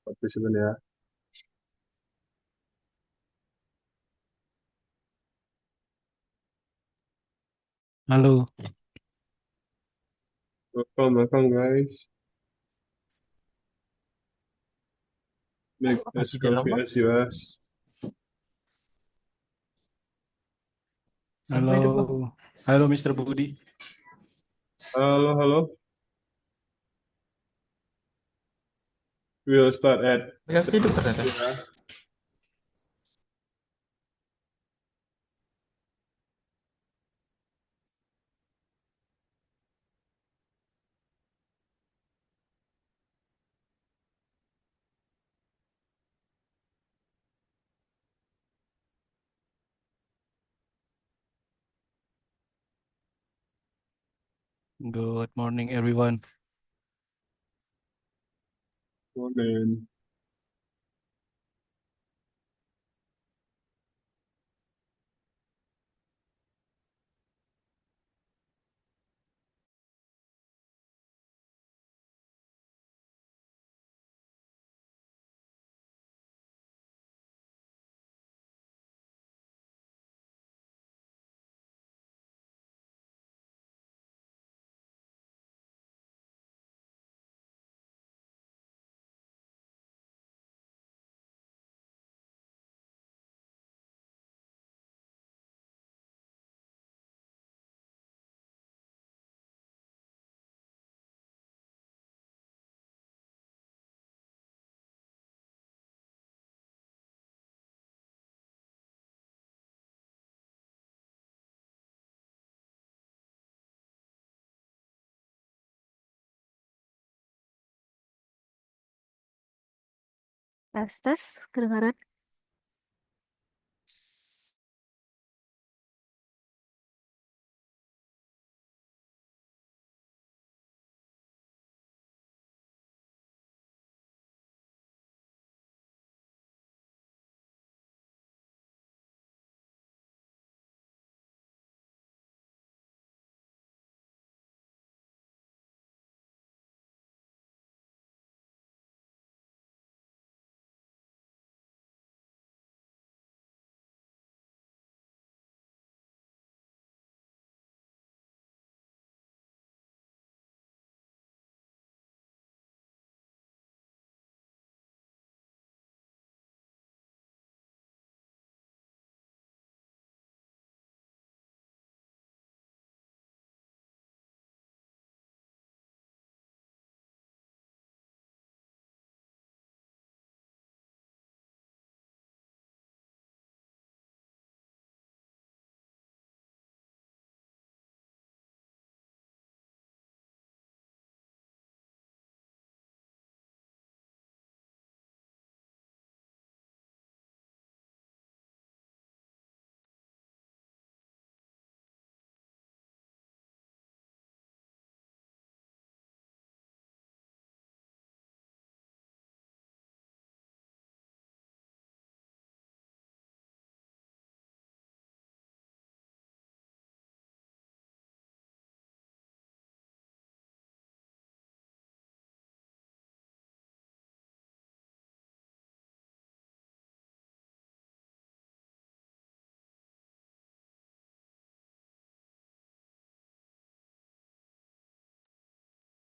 participant ya. Halo, Welcome, welcome guys. Make as masih dalam coffee Bang? as you ask. Halo, Sampai dong bang. halo Mr. Budi. Halo, halo. We'll start at Lihat hidup ternyata. ya. Good morning everyone. Morning. Tes, tes, kedengaran?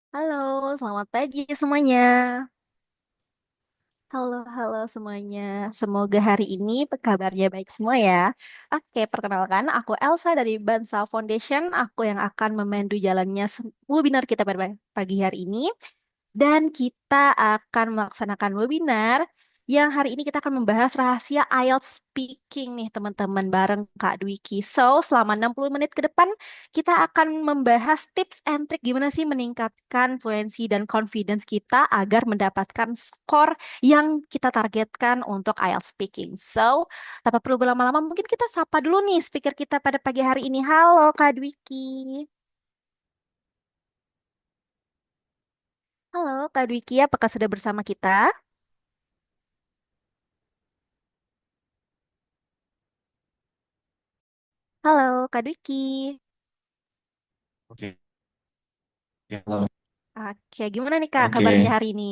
Halo, selamat pagi semuanya. Halo, halo semuanya. Semoga hari ini kabarnya baik semua ya. Oke, perkenalkan, aku Elsa dari Bansa Foundation. Aku yang akan memandu jalannya webinar kita pada pagi hari ini. Dan kita akan melaksanakan webinar yang hari ini kita akan membahas rahasia IELTS speaking nih teman-teman bareng Kak Dwiki. So, selama 60 menit ke depan kita akan membahas tips and trik gimana sih meningkatkan fluency dan confidence kita agar mendapatkan skor yang kita targetkan untuk IELTS speaking. So, tanpa perlu berlama-lama mungkin kita sapa dulu nih speaker kita pada pagi hari ini. Halo Kak Dwiki. Halo Kak Dwiki, apakah sudah bersama kita? Halo, Kak Dwiki. Oke, ya, halo. Oke, gimana nih Kak kabarnya Oke, hari ini?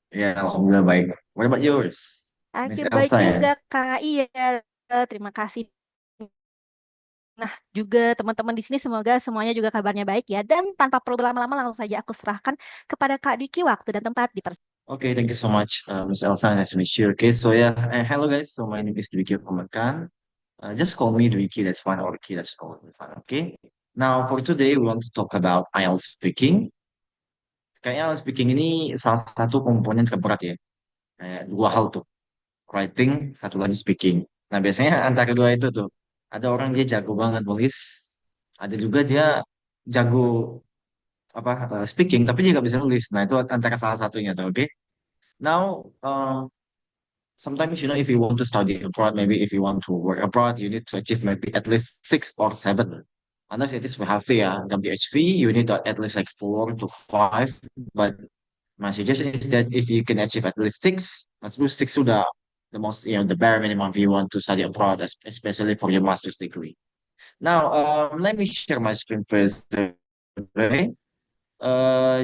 Ya, alhamdulillah baik. What about yours? Miss Oke, baik Elsa ya? juga Kak. Iya, terima kasih. Nah, juga teman-teman di sini semoga semuanya juga kabarnya baik ya. Dan tanpa perlu berlama-lama langsung saja aku serahkan kepada Kak Diki waktu dan tempat di Okay, thank you so much, Miss Elsa. Nice to meet you. Okay, so yeah, hello guys. So my name is Dwiki Pamakan. Just call me Dwiki. That's fine, or Dwiki. That's totally fine. Okay. Now for today, we want to talk about IELTS speaking. Kayaknya IELTS speaking ini salah satu komponen terberat ya. Kayak dua hal tuh, writing, satu lagi speaking. Nah biasanya antara dua itu tuh, ada orang dia jago banget nulis, ada juga dia jago apa speaking, tapi dia nggak bisa nulis. Nah itu antara salah satunya tuh. Oke. Now, sometimes, if you want to study abroad, maybe if you want to work abroad, you need to achieve maybe at least 6 or 7. Unless it is WHV, WHV, you need at least like 4 to 5. But my suggestion is that if you can achieve at least six, at least six sudah the most, the bare minimum if you want to study abroad, especially for your master's degree. Now, let me share my screen first. Okay?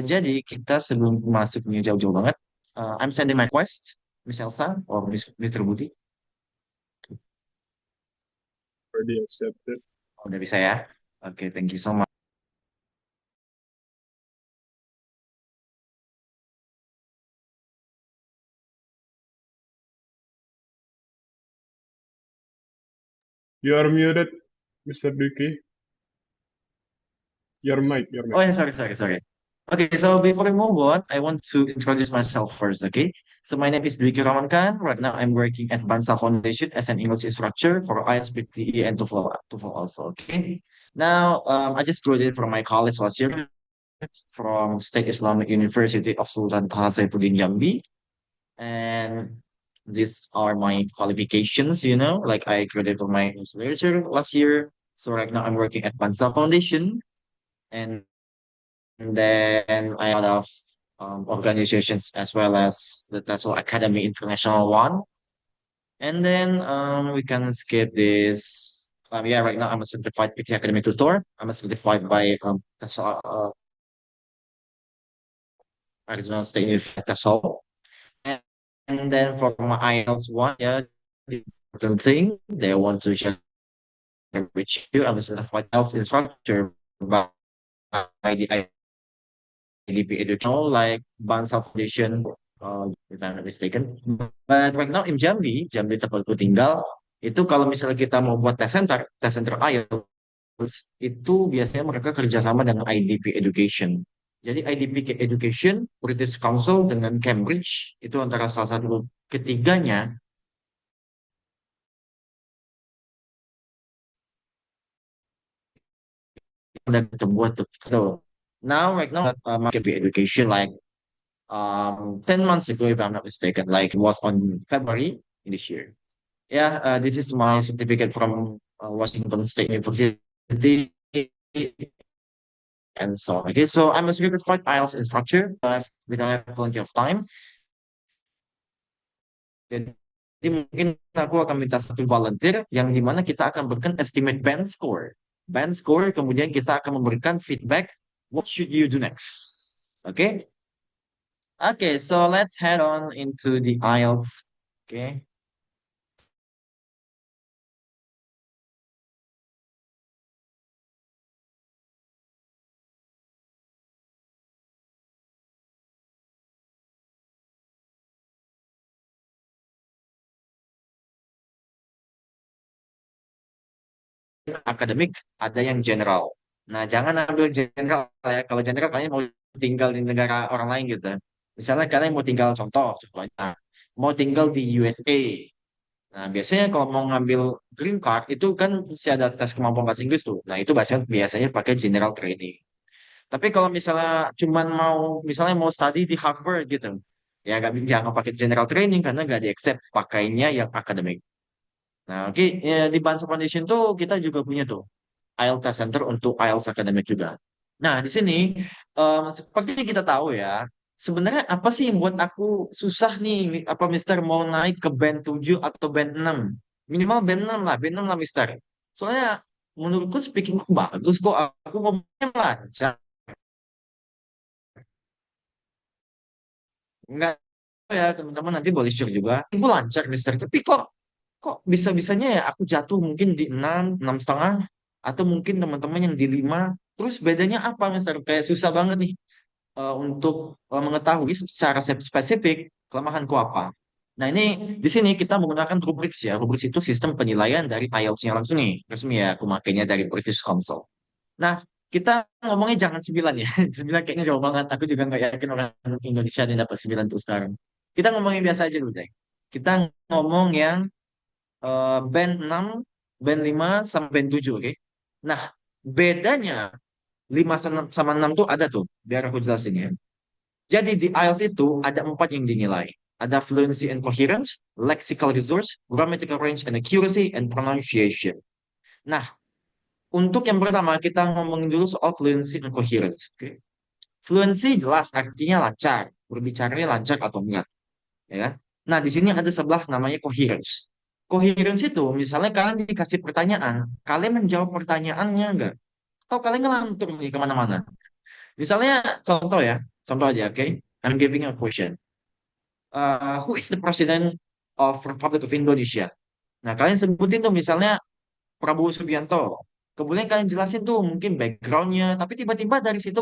Jadi kita sebelum masuk ini jauh-jauh banget, I'm sending my request, Miss Elsa or Mr. Budi. Already accepted. Oh, udah bisa ya? Oke, thank you so much. You are muted, Mr. Duki. Your mic, your Oh mic. yeah, sorry. Okay, so before we move on, I want to introduce myself first, okay? So my name is Dwiki Ramankan. Right now, I'm working at Bansa Foundation as an English instructor for IELTS, PTE, and TOEFL also, okay? Now, I just graduated from my college last year from State Islamic University of Sultan Taha Saifuddin Jambi. And these are my qualifications, like I graduated from my English literature last year. So right now, I'm working at Bansa Foundation. And then I have a lot of organizations as well as the TESOL Academy International one. And then we can skip this. Yeah, right now I'm a certified PT Academy tutor. I'm a certified by TESOL, Arizona State University TESOL. And, and then for my IELTS one, yeah, the important thing they want to share with you. I'm a certified IELTS instructor by the IDP Educational, like Bansa Foundation, if I'm not mistaken. But right now in Jambi, Jambi tempatku tinggal, itu kalau misalnya kita mau buat tes center IELTS, itu biasanya mereka kerjasama dengan IDP Education. Jadi IDP Education, British Council dengan Cambridge, itu antara salah satu ketiganya yang kita buat tuh. So, now, right now, IDP Education, like 10 months ago, if I'm not mistaken, like it was on February in this year. Yeah, this is my certificate from Washington State University and so on. Okay, so I'm a certified IELTS instructor. We don't have plenty of time. Jadi mungkin aku akan minta satu volunteer yang dimana kita akan berikan estimate band score. Band score, kemudian kita akan memberikan feedback. What should you do next? Okay? Okay, so let's head on into the IELTS. Okay. Akademik, ada yang general. Nah, jangan ambil general ya. Kalau general kalian mau tinggal di negara orang lain gitu. Misalnya kalian mau tinggal contohnya, mau tinggal di USA. Nah, biasanya kalau mau ngambil green card itu kan masih ada tes kemampuan bahasa Inggris tuh. Nah, itu biasanya pakai general training. Tapi kalau misalnya cuman misalnya mau study di Harvard gitu, ya nggak jangan pakai general training karena nggak di accept pakainya yang akademik. Nah, oke, ya, di Bansa Foundation tuh kita juga punya tuh IELTS Test Center untuk IELTS Academic juga. Nah, di sini seperti kita tahu ya, sebenarnya apa sih yang buat aku susah nih, apa Mister mau naik ke band 7 atau band 6? Minimal band 6 lah Mister. Soalnya menurutku speakingku bagus kok, aku ngomongnya lancar. Enggak ya teman-teman nanti boleh share juga. Ibu lancar Mister, tapi kok bisa-bisanya ya aku jatuh mungkin di 6 setengah, atau mungkin teman-teman yang di 5. Terus bedanya apa Mister? Kayak susah banget nih untuk mengetahui secara spesifik kelemahanku apa. Nah ini di sini kita menggunakan rubriks ya. Rubriks itu sistem penilaian dari IELTS-nya langsung nih. Resmi ya, aku makainya dari British Council. Nah, kita ngomongnya jangan 9 ya. 9 kayaknya jauh banget. Aku juga nggak yakin orang Indonesia yang dapat 9 tuh sekarang. Kita ngomong yang biasa aja dulu deh. Kita ngomong yang band 6, band 5, sama band 7, oke? Nah, bedanya 5 sama 6 tuh ada tuh. Biar aku jelasin ya. Jadi di IELTS itu ada 4 yang dinilai. Ada fluency and coherence, lexical resource, grammatical range and accuracy, and pronunciation. Nah, untuk yang pertama kita ngomongin dulu soal fluency and coherence. Oke. Fluency jelas artinya lancar, berbicaranya lancar atau enggak, ya kan? Nah, di sini ada sebelah namanya coherence. Coherence itu misalnya kalian dikasih pertanyaan, kalian menjawab pertanyaannya enggak? Atau kalian ngelantur nih kemana-mana? Misalnya contoh ya, contoh aja, oke? I'm giving a question. Who is the president of Republic of Indonesia? Nah, kalian sebutin tuh misalnya Prabowo Subianto. Kemudian kalian jelasin tuh mungkin backgroundnya, tapi tiba-tiba dari situ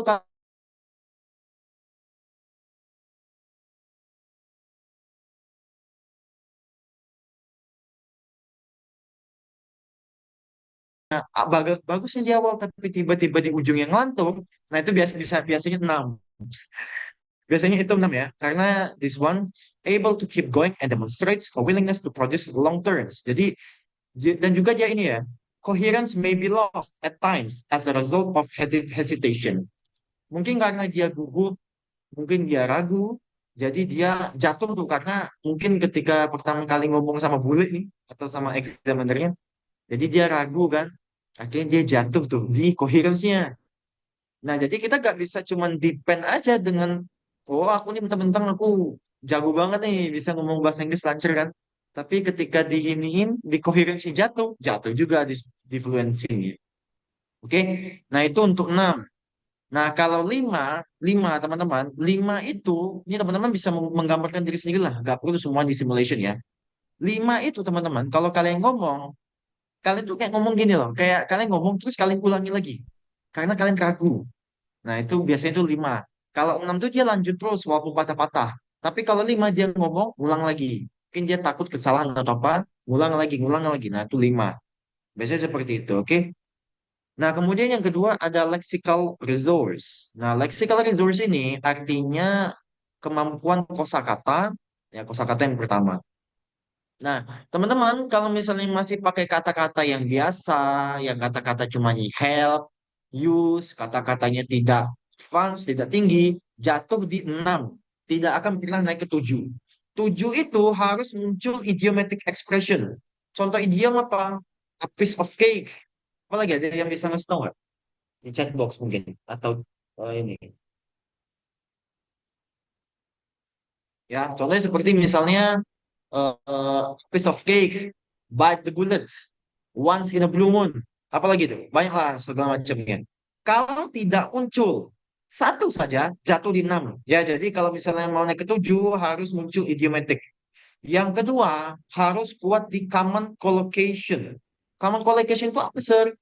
bagusnya di awal, tapi tiba-tiba di ujung yang ngelantur. Nah itu biasanya 6. Biasanya itu 6 ya, karena this one able to keep going and demonstrates a willingness to produce long terms. Jadi dan juga dia ini ya, coherence may be lost at times as a result of hesitation. Mungkin karena dia gugup, mungkin dia ragu, jadi dia jatuh tuh karena mungkin ketika pertama kali ngomong sama bule nih atau sama examinernya, jadi dia ragu kan, akhirnya dia jatuh tuh di coherence-nya. Nah, jadi kita gak bisa cuman depend aja dengan, oh aku nih mentang-mentang aku jago banget nih, bisa ngomong bahasa Inggris lancar kan. Tapi ketika diiniin, di coherency jatuh, jatuh juga di fluency-nya. Oke, nah itu untuk 6. Nah, kalau 5 teman-teman, 5 itu, ini teman-teman bisa menggambarkan diri sendiri lah, gak perlu semua di simulation ya. 5 itu teman-teman, kalau kalian ngomong, kalian tuh kayak ngomong gini loh, kayak kalian ngomong terus kalian ulangi lagi. Karena kalian ragu. Nah, itu biasanya itu 5. Kalau 6 tuh dia lanjut terus walaupun patah-patah. Tapi kalau 5 dia ngomong, ulang lagi. Mungkin dia takut kesalahan atau apa, ulang lagi, ngulang lagi. Nah, itu 5. Biasanya seperti itu, oke? Nah, kemudian yang kedua ada lexical resource. Nah, lexical resource ini artinya kemampuan kosakata, ya kosakata yang pertama. Nah, teman-teman, kalau misalnya masih pakai kata-kata yang biasa, yang kata-kata cuma help, use, kata-katanya tidak advance, tidak tinggi, jatuh di 6. Tidak akan pernah naik ke 7. 7 itu harus muncul idiomatic expression. Contoh idiom apa? A piece of cake. Apalagi ada yang bisa ngasih tau nggak? Di chat box mungkin. Atau ini. Ya, contohnya seperti misalnya piece of cake, bite the bullet, once in a blue moon. Apalagi itu, banyaklah segala macamnya. Kalau tidak muncul satu saja jatuh di 6. Ya, jadi kalau misalnya mau naik ke 7 harus muncul idiomatic. Yang kedua harus kuat di common collocation. Common collocation itu apa, Sir?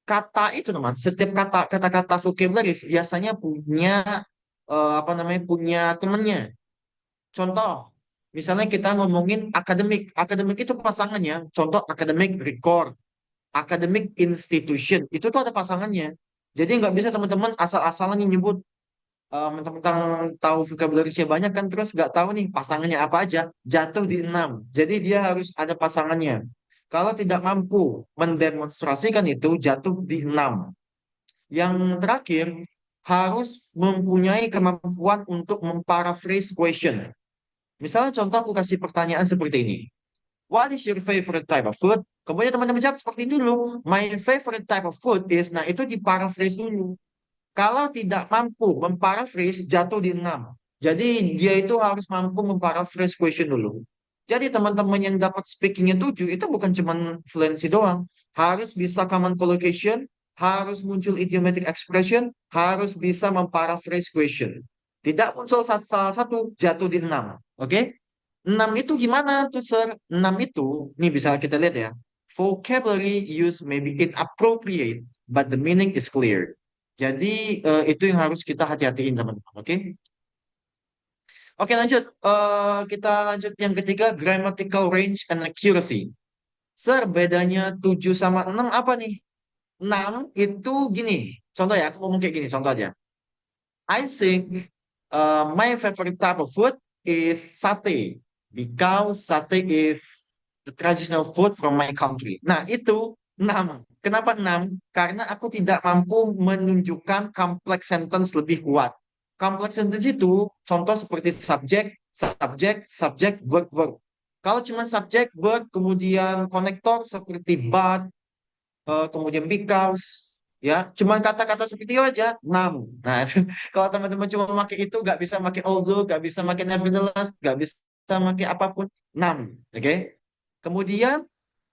Kata itu teman, setiap kata-kata vocabulary biasanya punya apa namanya punya temennya. Contoh, misalnya kita ngomongin akademik. Akademik itu pasangannya. Contoh akademik record, academic institution. Itu tuh ada pasangannya. Jadi nggak bisa teman-teman asal-asalan nyebut mentang-mentang tahu vocabulary-nya banyak kan terus nggak tahu nih pasangannya apa aja. Jatuh di 6. Jadi dia harus ada pasangannya. Kalau tidak mampu mendemonstrasikan itu jatuh di 6. Yang terakhir harus mempunyai kemampuan untuk memparaphrase question. Misalnya contoh aku kasih pertanyaan seperti ini. What is your favorite type of food? Kemudian teman-teman jawab seperti ini dulu. My favorite type of food is, nah itu diparaphrase dulu. Kalau tidak mampu memparaphrase, jatuh di 6. Jadi dia itu harus mampu memparaphrase question dulu. Jadi teman-teman yang dapat speakingnya 7, itu bukan cuma fluency doang. Harus bisa common collocation, harus muncul idiomatic expression, harus bisa memparaphrase question. Tidak muncul salah satu, jatuh di 6. Oke? 6 itu gimana tuh, Sir? 6 itu, nih bisa kita lihat ya. Vocabulary use may be inappropriate, but the meaning is clear. Jadi itu yang harus kita hati-hatiin, teman-teman. Oke? Oke, lanjut. Kita lanjut yang ketiga, grammatical range and accuracy. Sir, bedanya 7 sama 6 apa nih? 6 itu gini. Contoh ya, aku ngomong kayak gini, contoh aja. I think my favorite type of food is satay because satay is the traditional food from my country. Nah, itu 6. Kenapa 6? Karena aku tidak mampu menunjukkan complex sentence lebih kuat. Complex sentence itu contoh seperti subject, subject, subject, verb, verb. Kalau cuma subject, verb, kemudian konektor seperti but, kemudian because, ya cuman kata-kata seperti itu aja 6. Nah, kalau teman-teman cuma pakai itu, nggak bisa pakai although, nggak bisa pakai nevertheless, nggak bisa pakai apapun, 6. Oke. Kemudian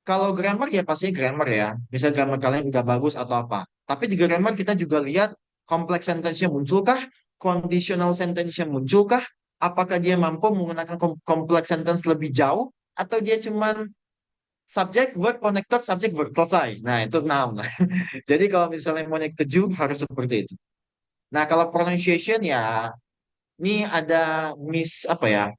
kalau grammar ya pasti grammar ya, misal grammar kalian udah bagus atau apa, tapi di grammar kita juga lihat complex sentence-nya munculkah, conditional sentence-nya munculkah, apakah dia mampu menggunakan complex sentence lebih jauh, atau dia cuman subjek, verb, connector, subjek, verb, selesai. Nah, itu 6. Jadi kalau misalnya mau naik 7 harus seperti itu. Nah, kalau pronunciation ya, ini ada apa ya?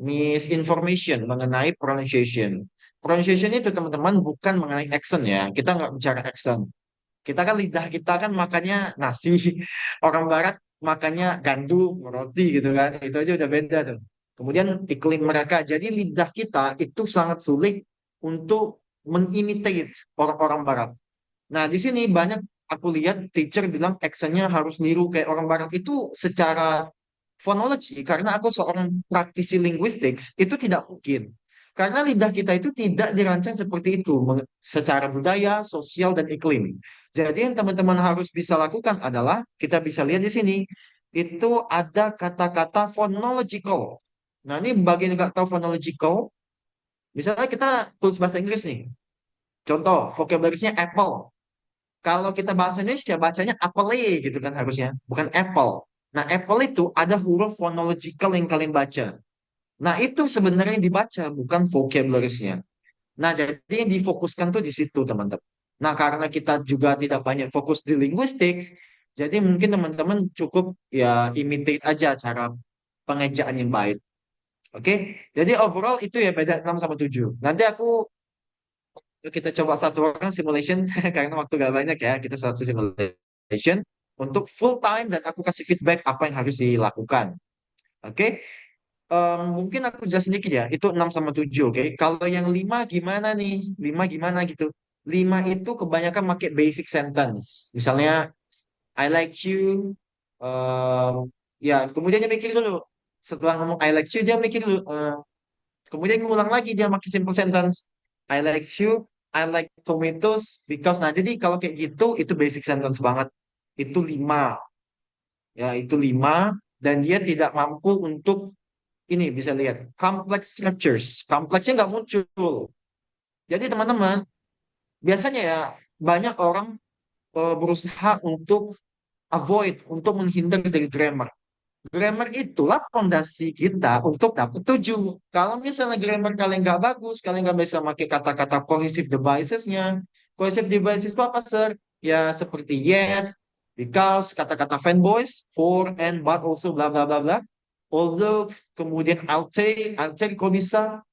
Misinformation mengenai pronunciation. Pronunciation itu teman-teman bukan mengenai accent ya. Kita nggak bicara accent. Kita kan lidah kita kan makannya nasi. Orang barat makannya gandum, roti gitu kan. Itu aja udah beda tuh. Kemudian iklim mereka. Jadi lidah kita itu sangat sulit untuk mengimitate orang-orang barat. Nah, di sini banyak aku lihat teacher bilang accentnya harus niru kayak orang barat itu secara phonology, karena aku seorang praktisi linguistics, itu tidak mungkin. Karena lidah kita itu tidak dirancang seperti itu secara budaya, sosial, dan iklim. Jadi yang teman-teman harus bisa lakukan adalah, kita bisa lihat di sini, itu ada kata-kata phonological. Nah, ini bagi yang nggak tahu phonological, misalnya kita tulis bahasa Inggris nih. Contoh, vocabulary-nya apple. Kalau kita bahasa Indonesia bacanya apple gitu kan harusnya, bukan apple. Nah, apple itu ada huruf phonological yang kalian baca. Nah, itu sebenarnya yang dibaca, bukan vocabulary-nya. Nah, jadi yang difokuskan tuh di situ, teman-teman. Nah, karena kita juga tidak banyak fokus di linguistics, jadi mungkin teman-teman cukup ya imitate aja cara pengejaan yang baik. Oke, jadi overall itu ya beda 6 sama 7. Nanti kita coba satu orang simulation karena waktu gak banyak ya. Kita satu simulation untuk full time dan aku kasih feedback apa yang harus dilakukan. Oke. Mungkin aku jelas sedikit ya. Itu 6 sama 7, oke. Kalau yang 5 gimana nih? 5 gimana gitu. 5 itu kebanyakan pakai basic sentence. Misalnya I like you. Ya, kemudian dia mikir dulu. Setelah ngomong I like you, dia mikir dulu. Kemudian ngulang lagi dia pakai simple sentence. I like you, I like tomatoes because. Nah, jadi kalau kayak gitu itu basic sentence banget. Itu 5. Ya, itu 5 dan dia tidak mampu untuk ini bisa lihat complex structures. Kompleksnya nggak muncul. Jadi teman-teman, biasanya ya banyak orang berusaha untuk avoid, untuk menghindar dari grammar. Grammar itulah fondasi kita untuk dapat 7. Kalau misalnya grammar kalian nggak bagus, kalian nggak bisa pakai kata-kata cohesive devices-nya. Cohesive devices itu apa, sir? Ya, seperti yet, because, kata-kata fanboys, for, and, but, also, bla, bla, bla, bla. Although, kemudian I'll take, kok bisa?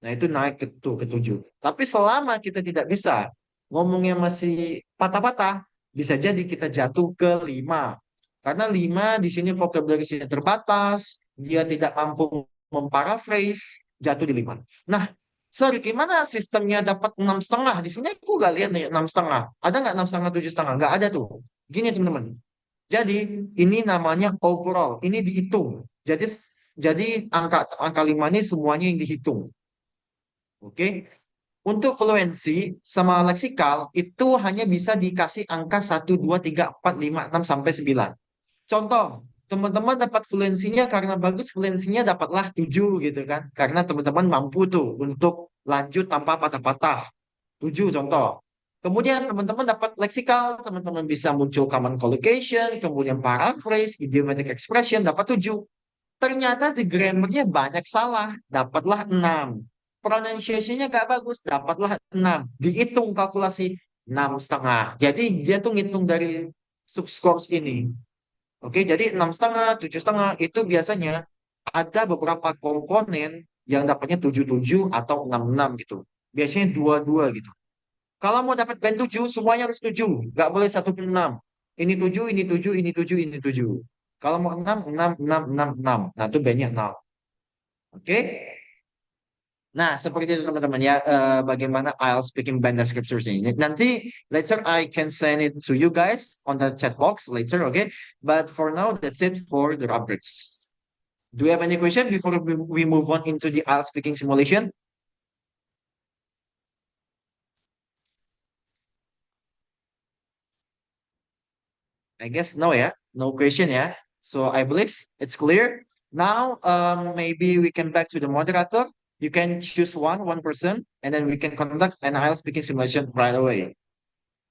Nah, itu naik ke 7. Tapi selama kita tidak bisa, ngomongnya masih patah-patah, bisa jadi kita jatuh ke 5. Karena 5 di sini vocabulary-nya terbatas, dia tidak mampu memparaphrase, jatuh di 5. Nah, sorry, gimana sistemnya dapat 6,5? Di sini aku nggak lihat nih 6,5. Ada nggak 6,5, 7,5? Nggak ada tuh. Gini teman-teman. Jadi ini namanya overall, ini dihitung. Jadi angka 5 ini semuanya yang dihitung. Oke. Untuk fluensi sama leksikal itu hanya bisa dikasih angka 1, 2, 3, 4, 5, 6, sampai 9. Contoh, teman-teman dapat fluensinya karena bagus, fluensinya dapatlah 7 gitu kan. Karena teman-teman mampu tuh untuk lanjut tanpa patah-patah. 7 contoh. Kemudian teman-teman dapat leksikal, teman-teman bisa muncul common collocation, kemudian paraphrase, idiomatic expression, dapat 7. Ternyata di grammarnya banyak salah, dapatlah 6. Pronunciation-nya gak bagus, dapatlah 6. Dihitung kalkulasi 6,5. Jadi dia tuh ngitung dari subscores ini. Oke, jadi 6,5, 7,5 itu biasanya ada beberapa komponen yang dapatnya 77 atau 66 gitu. Biasanya 22 gitu. Kalau mau dapat band 7, semuanya harus 7. Nggak boleh 1 pun 6. Ini 7, ini 7, ini 7, ini 7. Kalau mau 6, 6, 6, 6, 6. Nah, itu bandnya 6. Oke? Nah, seperti itu teman-teman ya, bagaimana IELTS speaking band descriptors ini. Nanti later I can send it to you guys on the chat box later, okay? But for now, that's it for the rubrics. Do you have any question before we move on into the IELTS speaking simulation? I guess no, yeah, no question, yeah. So I believe it's clear. Now, maybe we can back to the moderator. You can choose one person, and then we can conduct an IELTS speaking simulation right away.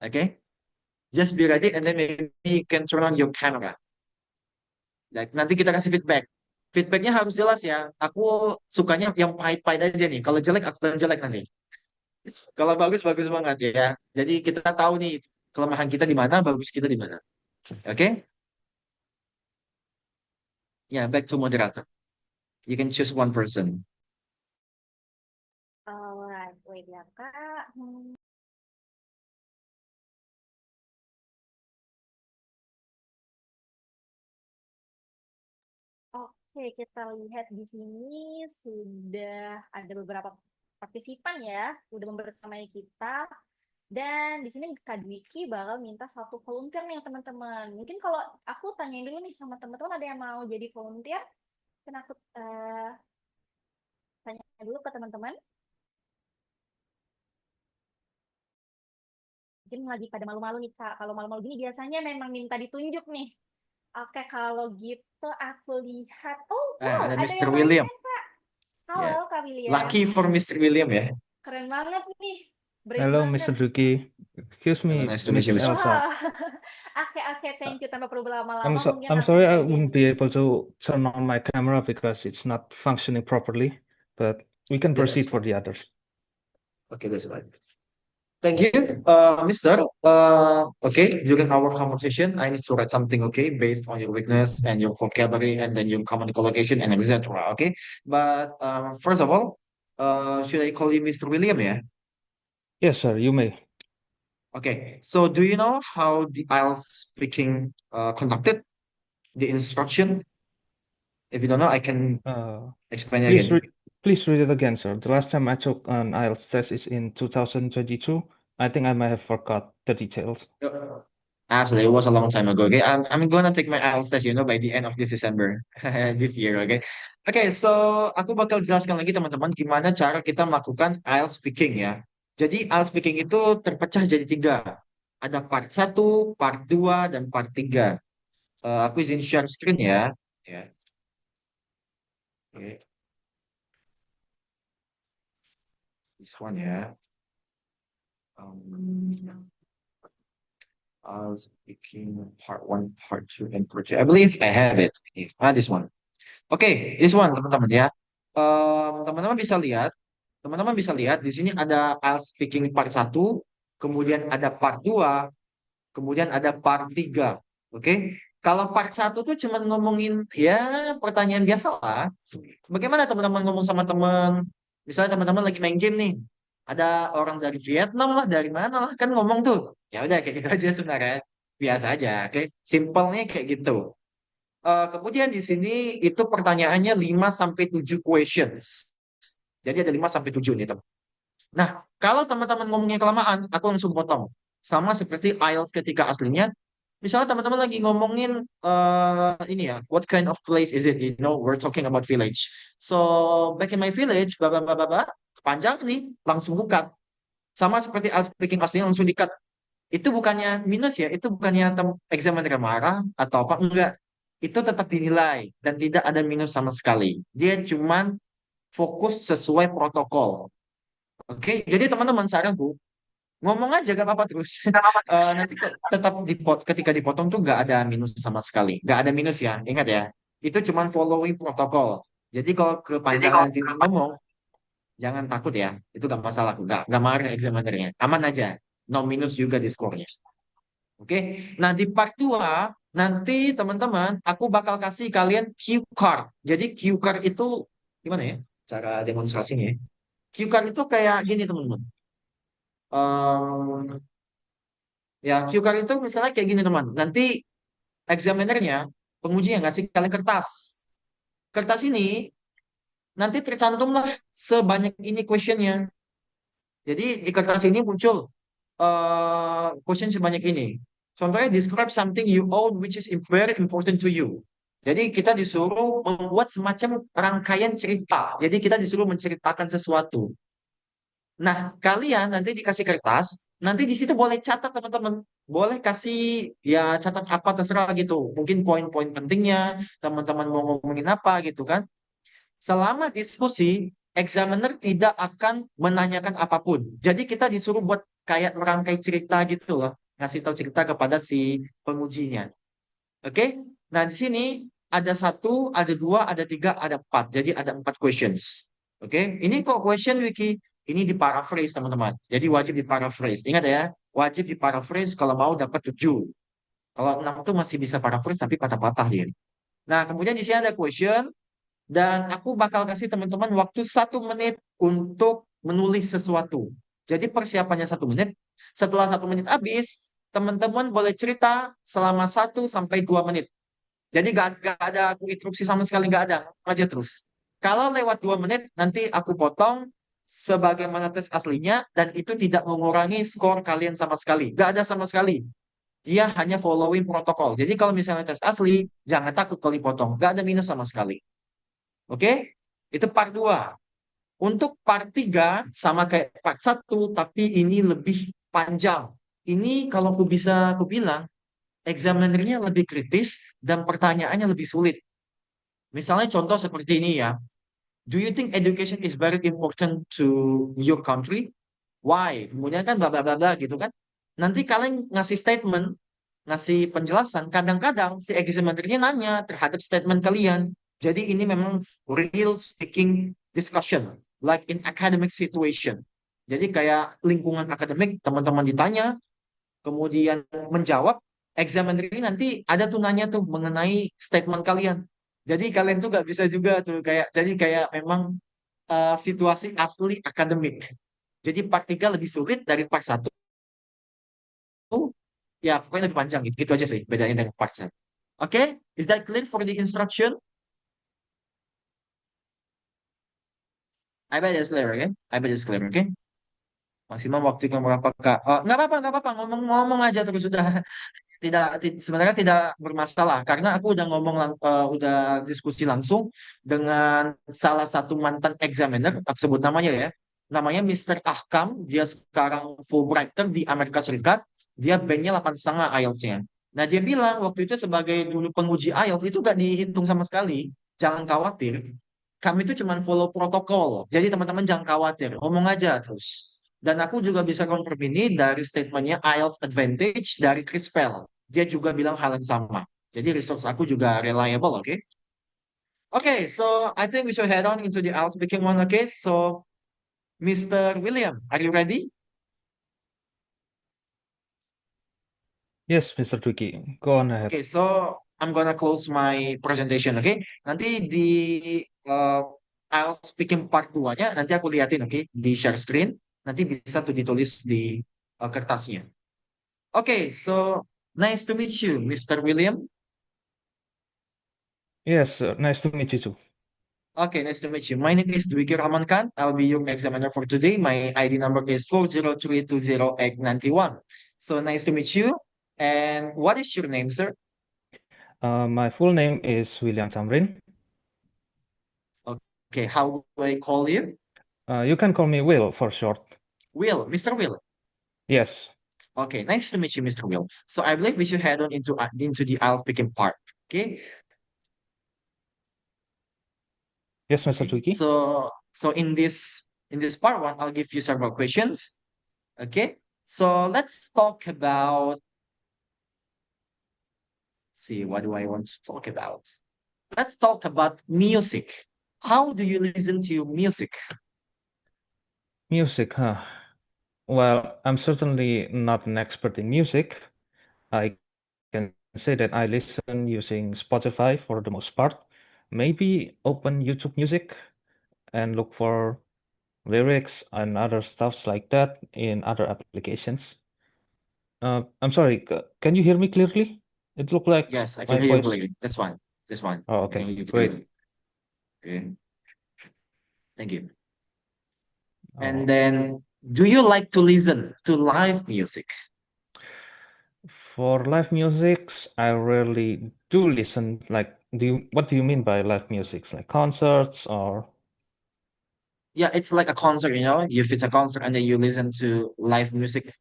Okay, just be ready, and then maybe you can turn on your camera. Like, nanti kita kasih feedback. Feedbacknya harus jelas ya. Aku sukanya yang pahit-pahit aja nih. Kalau jelek, aku bilang jelek nanti. Kalau bagus, bagus banget ya. Jadi kita tahu nih kelemahan kita di mana, bagus kita di mana. Oke? Ya, back to moderator. You can choose one person. Alright, wait ya Kak. Oke, kita lihat di sini sudah ada beberapa partisipan ya, udah membersamai kita. Dan di sini Kak Dwiki bakal minta satu volunteer nih teman-teman. Mungkin kalau aku tanyain dulu nih sama teman-teman ada yang mau jadi volunteer, kan aku tanya dulu ke teman-teman. Mungkin lagi pada malu-malu nih Kak. Kalau malu-malu gini biasanya memang minta ditunjuk nih. Oke, kalau gitu aku lihat. Oh, wow, Ada ada Mr. yang William. nanya Kak. Halo Ya. Kak William. Lucky for Mr. William ya. Keren banget nih. Brave Hello, banget. Mr. Duki. Excuse Hello, me, nice to meet you, Miss Mr. Elsa. Wah. Oke, thank you. Tanpa perlu berlama-lama, mungkin I'm aku sorry I saja wouldn't nih. be able to turn on my camera because it's not functioning properly, but we can Yeah, that's proceed for fine. the others. Okay, that's fine. Thank you, Mr. Okay, during our conversation, I need to write something, okay, based on your weakness and your vocabulary and then your common collocation and etc. Okay, but first of all, should I call you Mr. William? Yeah. Yes, sir, you may. Okay. So, do you know how the IELTS speaking conducted? The instruction? If you don't know, I can Uh, explain it please again. please read it again, sir. The last time I took an IELTS test is in 2022. I think I might have forgot the details. Absolutely, it was a long time ago. Okay, I'm gonna take my IELTS test, by the end of this December this year. Okay, okay. So aku bakal jelaskan lagi teman-teman gimana cara kita melakukan IELTS speaking ya. Jadi IELTS speaking itu terpecah jadi 3. Ada part 1, part 2, dan part 3. Aku izin share screen ya. Ya. Oke. This one ya. Speaking part 1, part 2, and part 3. I believe I have it. This one. Oke, this one teman-teman ya. Teman-teman bisa lihat, di sini ada IELTS speaking part 1, kemudian ada part 2, kemudian ada part 3. Oke. Kalau part 1 tuh cuma ngomongin ya pertanyaan biasa lah. Bagaimana teman-teman ngomong sama teman? Misalnya teman-teman lagi main game nih. Ada orang dari Vietnam lah, dari mana lah, kan ngomong tuh. Ya udah kayak gitu aja sebenarnya. Biasa aja, oke. Simpelnya kayak gitu. Kemudian di sini itu pertanyaannya 5 sampai 7 questions. Jadi ada 5 sampai 7 nih, teman. Nah, kalau teman-teman ngomongnya kelamaan, aku langsung potong. Sama seperti IELTS ketika aslinya. Misalnya teman-teman lagi ngomongin ini ya, what kind of place is it? We're talking about village. So, back in my village, baba, kepanjang nih, langsung buka. Sama seperti IELTS speaking aslinya langsung dikat. Itu bukannya minus ya, itu bukannya examiner marah atau apa, enggak. Itu tetap dinilai dan tidak ada minus sama sekali. Dia cuman fokus sesuai protokol. Oke, jadi teman-teman saranku, ngomong aja gak apa-apa terus. Nanti kok tetap ketika dipotong tuh gak ada minus sama sekali, gak ada minus ya, ingat ya. Itu cuman following protokol. Jadi kalau kepanjangan nanti ngomong, jangan takut ya, itu gak masalah, gak marah examinernya, aman aja, no minus juga di skornya. Oke, nah di part 2 nanti teman-teman aku bakal kasih kalian cue card. Jadi cue card itu gimana ya cara demonstrasinya ya? Cue card itu kayak gini teman-teman. Em, ya cue card itu misalnya kayak gini teman. Nanti examinernya, pengujinya ngasih kalian kertas. Kertas ini nanti tercantumlah sebanyak ini questionnya. Jadi di kertas ini muncul question sebanyak ini. Contohnya describe something you own which is very important to you. Jadi kita disuruh membuat semacam rangkaian cerita. Jadi kita disuruh menceritakan sesuatu. Nah, kalian nanti dikasih kertas, nanti di situ boleh catat teman-teman. Boleh kasih ya catat apa terserah gitu. Mungkin poin-poin pentingnya, teman-teman mau ngomongin apa gitu kan. Selama diskusi, examiner tidak akan menanyakan apapun. Jadi kita disuruh buat kayak merangkai cerita gitu loh. Ngasih tahu cerita kepada si pengujinya. Oke? Nah, di sini ada satu, ada dua, ada tiga, ada empat. Jadi ada 4 questions. Oke? Ini kok question Wiki? Ini di paraphrase teman-teman. Jadi wajib di paraphrase. Ingat ya, wajib di paraphrase kalau mau dapat 7. Kalau 6 itu masih bisa paraphrase tapi patah-patah dia. Nah, kemudian di sini ada question. Dan aku bakal kasih teman-teman waktu 1 menit untuk menulis sesuatu. Jadi persiapannya 1 menit. Setelah 1 menit habis, teman-teman boleh cerita selama 1 sampai 2 menit. Jadi gak ada aku interupsi sama sekali, gak ada. Aja terus. Kalau lewat 2 menit, nanti aku potong sebagaimana tes aslinya, dan itu tidak mengurangi skor kalian sama sekali. Gak ada sama sekali. Dia hanya following protokol. Jadi kalau misalnya tes asli, jangan takut kalau dipotong. Gak ada minus sama sekali. Oke? Itu part 2. Untuk part 3 sama kayak part 1 tapi ini lebih panjang. Ini kalau aku bisa aku bilang examinernya lebih kritis dan pertanyaannya lebih sulit. Misalnya contoh seperti ini ya. Do you think education is very important to your country? Why? Kemudian kan bla bla bla bla gitu kan. Nanti kalian ngasih statement, ngasih penjelasan, kadang-kadang si examinernya nanya terhadap statement kalian. Jadi ini memang real speaking discussion, like in academic situation. Jadi kayak lingkungan akademik, teman-teman ditanya, kemudian menjawab, examiner ini nanti ada tuh nanya tuh mengenai statement kalian. Jadi kalian tuh nggak bisa juga tuh kayak, jadi kayak memang situasi asli akademik. Jadi part 3 lebih sulit dari part 1. Ya, pokoknya lebih panjang gitu. Gitu aja sih bedanya dengan part 1. Oke, is that clear for the instruction? I bet it's clear, okay? I bet it's clear, okay? Maksimal waktunya berapa, Kak? Nggak apa-apa. Ngomong aja terus sudah. Sebenarnya tidak bermasalah karena aku udah udah diskusi langsung dengan salah satu mantan examiner, aku sebut namanya ya. Namanya Mr. Ahkam, dia sekarang Fulbrighter di Amerika Serikat, dia bandnya 8,5 IELTS-nya. Nah, dia bilang waktu itu sebagai dulu penguji IELTS itu gak dihitung sama sekali. Jangan khawatir. Kami itu cuma follow protokol. Jadi teman-teman jangan khawatir, ngomong aja terus. Dan aku juga bisa confirm ini dari statementnya IELTS Advantage dari Chris Pell. Dia juga bilang hal yang sama. Jadi resource aku juga reliable, oke? Okay, so I think we should head on into the IELTS speaking one, okay? So, Mr. William, are you ready? Yes, Mr. Dwiki, go on ahead. Okay, so I'm gonna close my presentation, okay? Nanti di IELTS speaking part 2-nya, nanti aku liatin, okay? Di share screen, nanti bisa tuh ditulis di kertasnya. Okay, so nice to meet you, Mr. William. Yes, nice to meet you too. Okay, nice to meet you. My name is Dwiki Rahman Khan. I'll be your examiner for today. My ID number is 4032091. So nice to meet you. And what is your name, sir? My full name is William Tamrin. Okay, how do I call you? You can call me Will for short. Will, Mr. Will. Yes. Okay, nice to meet you, Mr. Will. So I believe we should head on into the IELTS speaking part. Okay. Yes, Mr. Dwiki. So in this part 1, I'll give you several questions. Okay. So let's talk about, see, what do I want to talk about? Let's talk about music. How do you listen to music? Music, huh? Well, I'm certainly not an expert in music. I can say that I listen using Spotify for the most part. Maybe open YouTube Music and look for lyrics and other stuffs like that in other applications. I'm sorry, can you hear me clearly? It looked like Yes, I can my hear you voice. clearly. That's fine. That's fine. Oh, I can okay, hear you great. clearly. Okay. Thank you. And Oh, then, do you like to listen to live music? for live musics, I rarely do listen. Like, what do you mean by live musics? Like concerts or? Yeah, it's like a concert, if it's a concert and then you listen to live music.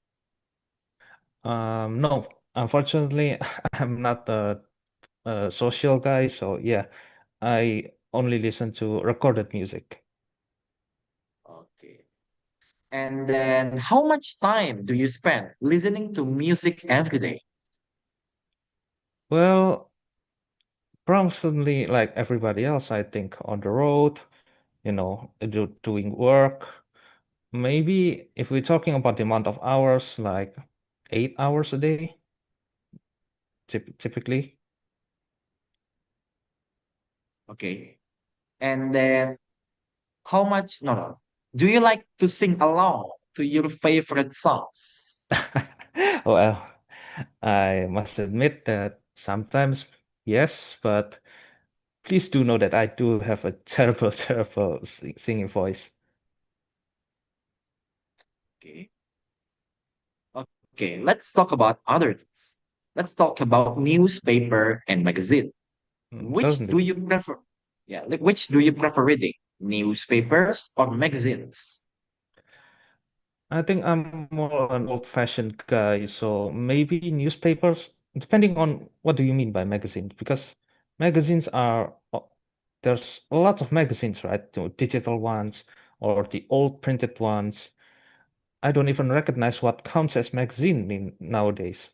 No, unfortunately, I'm not a social guy, so yeah, I only listen to recorded music. Okay. And then, how much time do you spend listening to music every day? Well, probably like everybody else, I think on the road, doing work. Maybe if we're talking about the amount of hours, like 8 hours a day, typically. Okay. And then, how much? No, no. Do you like to sing along to your favorite songs? Well, I must admit that sometimes yes, but please do know that I do have a terrible, terrible singing voice. Okay. Okay, let's talk about other things. Let's talk about newspaper and magazine. Which do Certainly. you prefer? Yeah, like which do you prefer reading? Newspapers or magazines? I think I'm more an old-fashioned guy, so maybe newspapers, depending on what do you mean by magazines, because magazines are, there's a lot of magazines, right? Digital ones or the old printed ones. I don't even recognize what counts as magazine nowadays.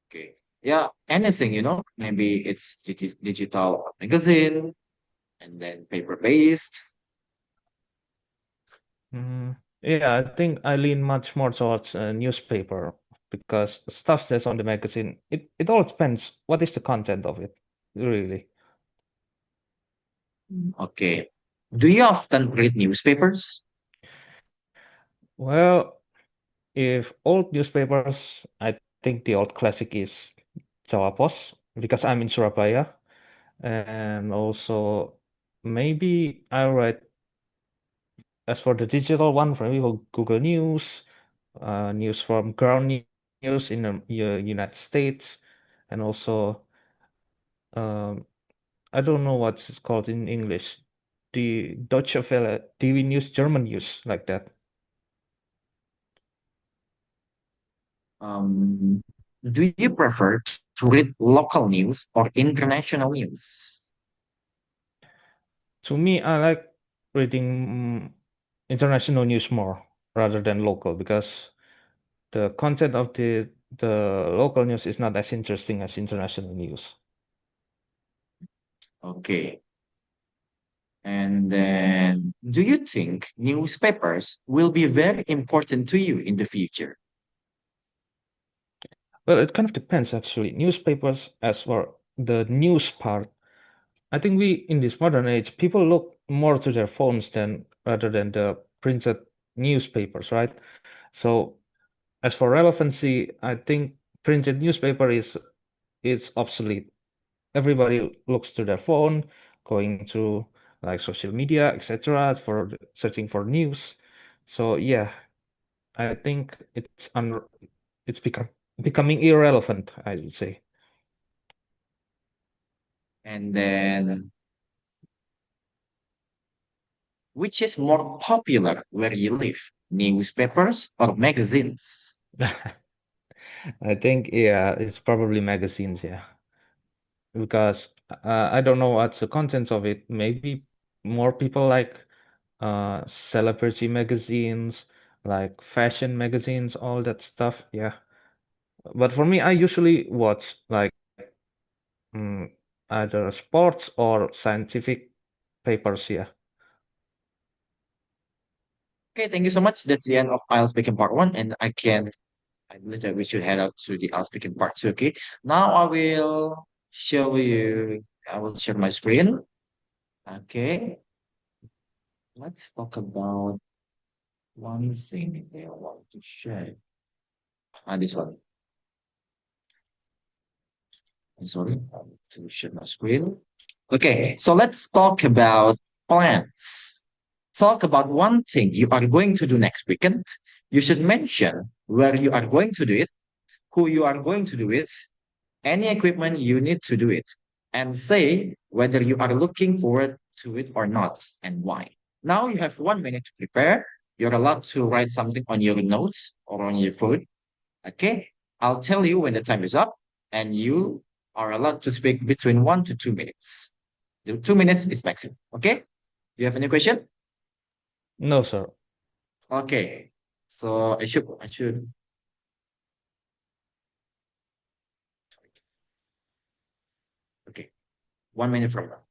Okay. Yeah, anything, maybe it's digital magazine and then paper based. Yeah, I think I lean much more towards a newspaper because stuff that's on the magazine, it all depends. What is the content of it, really? Okay. Do you often read newspapers? Well, if old newspapers, I think the old classic is Jawa Pos because I'm in Surabaya, and also maybe I read as for the digital one, for example, Google News, news from ground news in the United States, and also um, I don't know what it's called in English, the Deutsche Welle TV news, German news, like that. Um, do you prefer to read local news or international news? To me, I like reading international news more rather than local because the content of the local news is not as interesting as international news. Okay. And then, do you think newspapers will be very important to you in the future? Well, it kind of depends actually. Newspapers, as for the news part, I think we in this modern age, people look more to their phones than rather than the printed newspapers, right? So as for relevancy, I think printed newspaper is obsolete. Everybody looks to their phone, going to like social media, etc., for searching for news. So yeah, I think it's becoming irrelevant, I would say. And then, which is more popular where you live, newspapers or magazines? I think yeah, it's probably magazines, yeah. Because I don't know what's the contents of it. Maybe more people like celebrity magazines, like fashion magazines, all that stuff. Yeah. But for me, I usually watch like mm, either sports or scientific papers. Yeah. Okay, thank you so much. That's the end of IELTS speaking part one, and I believe that we should head out to the IELTS speaking part two. Okay, now I will share my screen. Okay, let's talk about one thing that I want to share. This one. I'm sorry, to share my screen. Okay, so let's talk about plans. Talk about one thing you are going to do next weekend. You should mention where you are going to do it, who you are going to do it, any equipment you need to do it, and say whether you are looking forward to it or not and why. Now you have 1 minute to prepare. You're allowed to write something on your notes or on your phone. Okay, I'll tell you when the time is up, and you are allowed to speak between 1 to 2 minutes. The 2 minutes is maximum. Okay, you have any question? No, sir. Okay, so I should. Okay, 1 minute from now.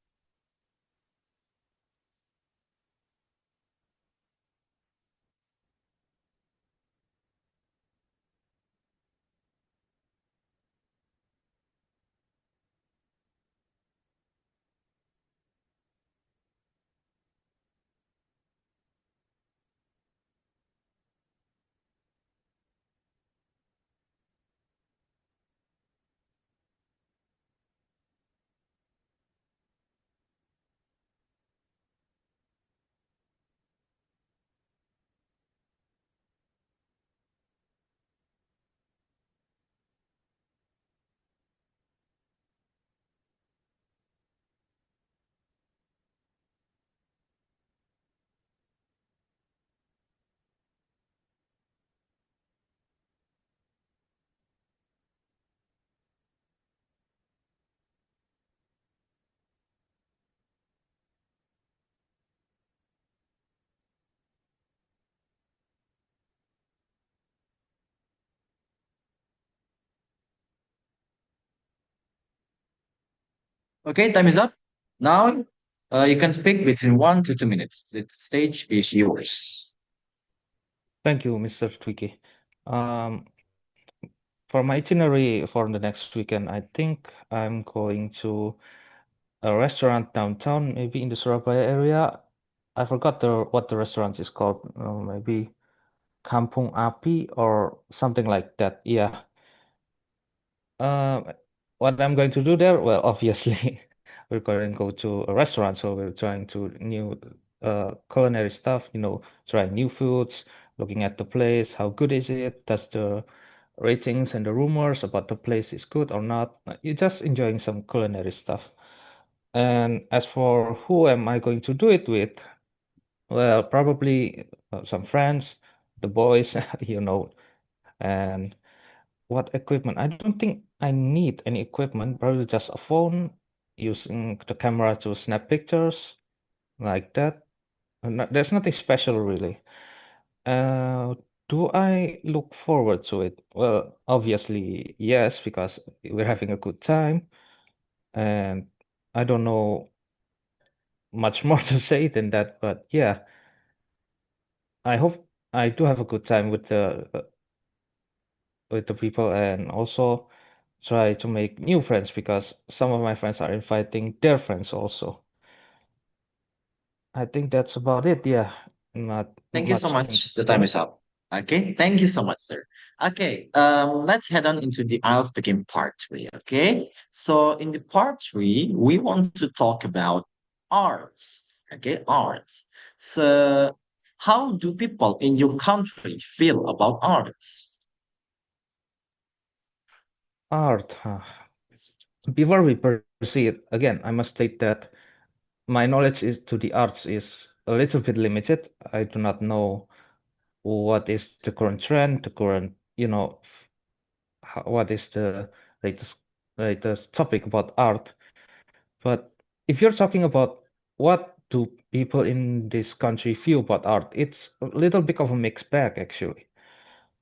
Okay, time is up. Now you can speak between 1 to 2 minutes. The stage is yours. Thank you, Mr. Twiki. Um, for my itinerary for the next weekend, I think I'm going to a restaurant downtown, maybe in the Surabaya area. I forgot what the restaurant is called. Maybe Kampung Api or something like that. Yeah. Uh, what I'm going to do there? Well, obviously, we're going to go to a restaurant, so we're trying to new culinary stuff, trying new foods, looking at the place, how good is it? Does the ratings and the rumors about the place is good or not? You're just enjoying some culinary stuff. And as for who am I going to do it with? Well, probably some friends, the boys, and what equipment? I don't think I need any equipment, probably just a phone, using the camera to snap pictures like that. There's nothing special really. Uh, do I look forward to it? Well, obviously, yes, because we're having a good time, and I don't know much more to say than that, but yeah, I hope I do have a good time with the people, and also try to make new friends because some of my friends are inviting their friends also. I think that's about it. Yeah, not Thank you so much much. The time interesting. is up. Okay, thank you so much, sir. Okay, let's head on into the IELTS speaking part three. Okay, so in the part three, we want to talk about arts. Okay, arts. So, how do people in your country feel about arts? Art, huh? Before we proceed, again, I must state that my knowledge is to the arts is a little bit limited. I do not know what is the current trend, the current, what is the latest latest topic about art. But if you're talking about what do people in this country feel about art. It's a little bit of a mixed bag actually,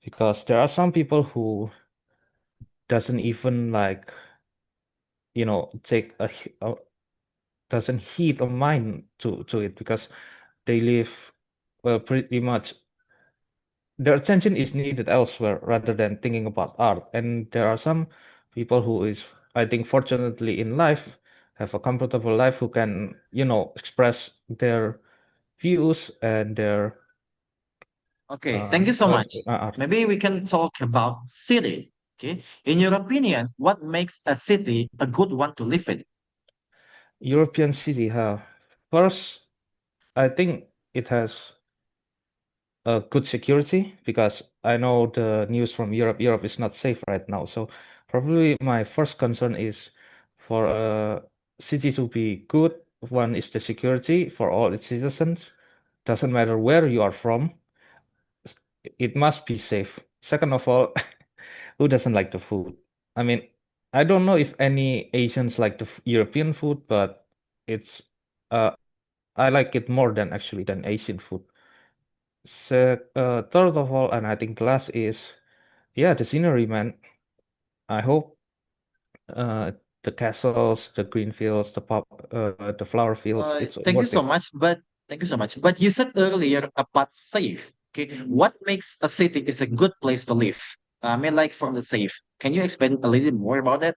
because there are some people who doesn't even like, take doesn't heed a mind to it because they live pretty much their attention is needed elsewhere rather than thinking about art. And there are some people who is, I think, fortunately in life, have a comfortable life who can, express their views and their Okay, thank you so much. art. Maybe we can talk about city. Okay, in your opinion, what makes a city a good one to live in? European city, first, I think it has good security because I know the news from Europe. Europe is not safe right now. So probably my first concern is for a city to be good. One is the security for all its citizens. Doesn't matter where you are from, it must be safe. Second of all, who doesn't like the food? I mean, I don't know if any Asians like the European food, but it's uh I like it more than actually than Asian food. Third of all, and I think last is, yeah, the scenery, man. I hope uh, the castles, the green fields, the flower fields, it's Thank you worth so it. much, but thank you so much. But you said earlier about safe. Okay, what makes a city is a good place to live? I mean, like from the safe. Can you explain a little more about that?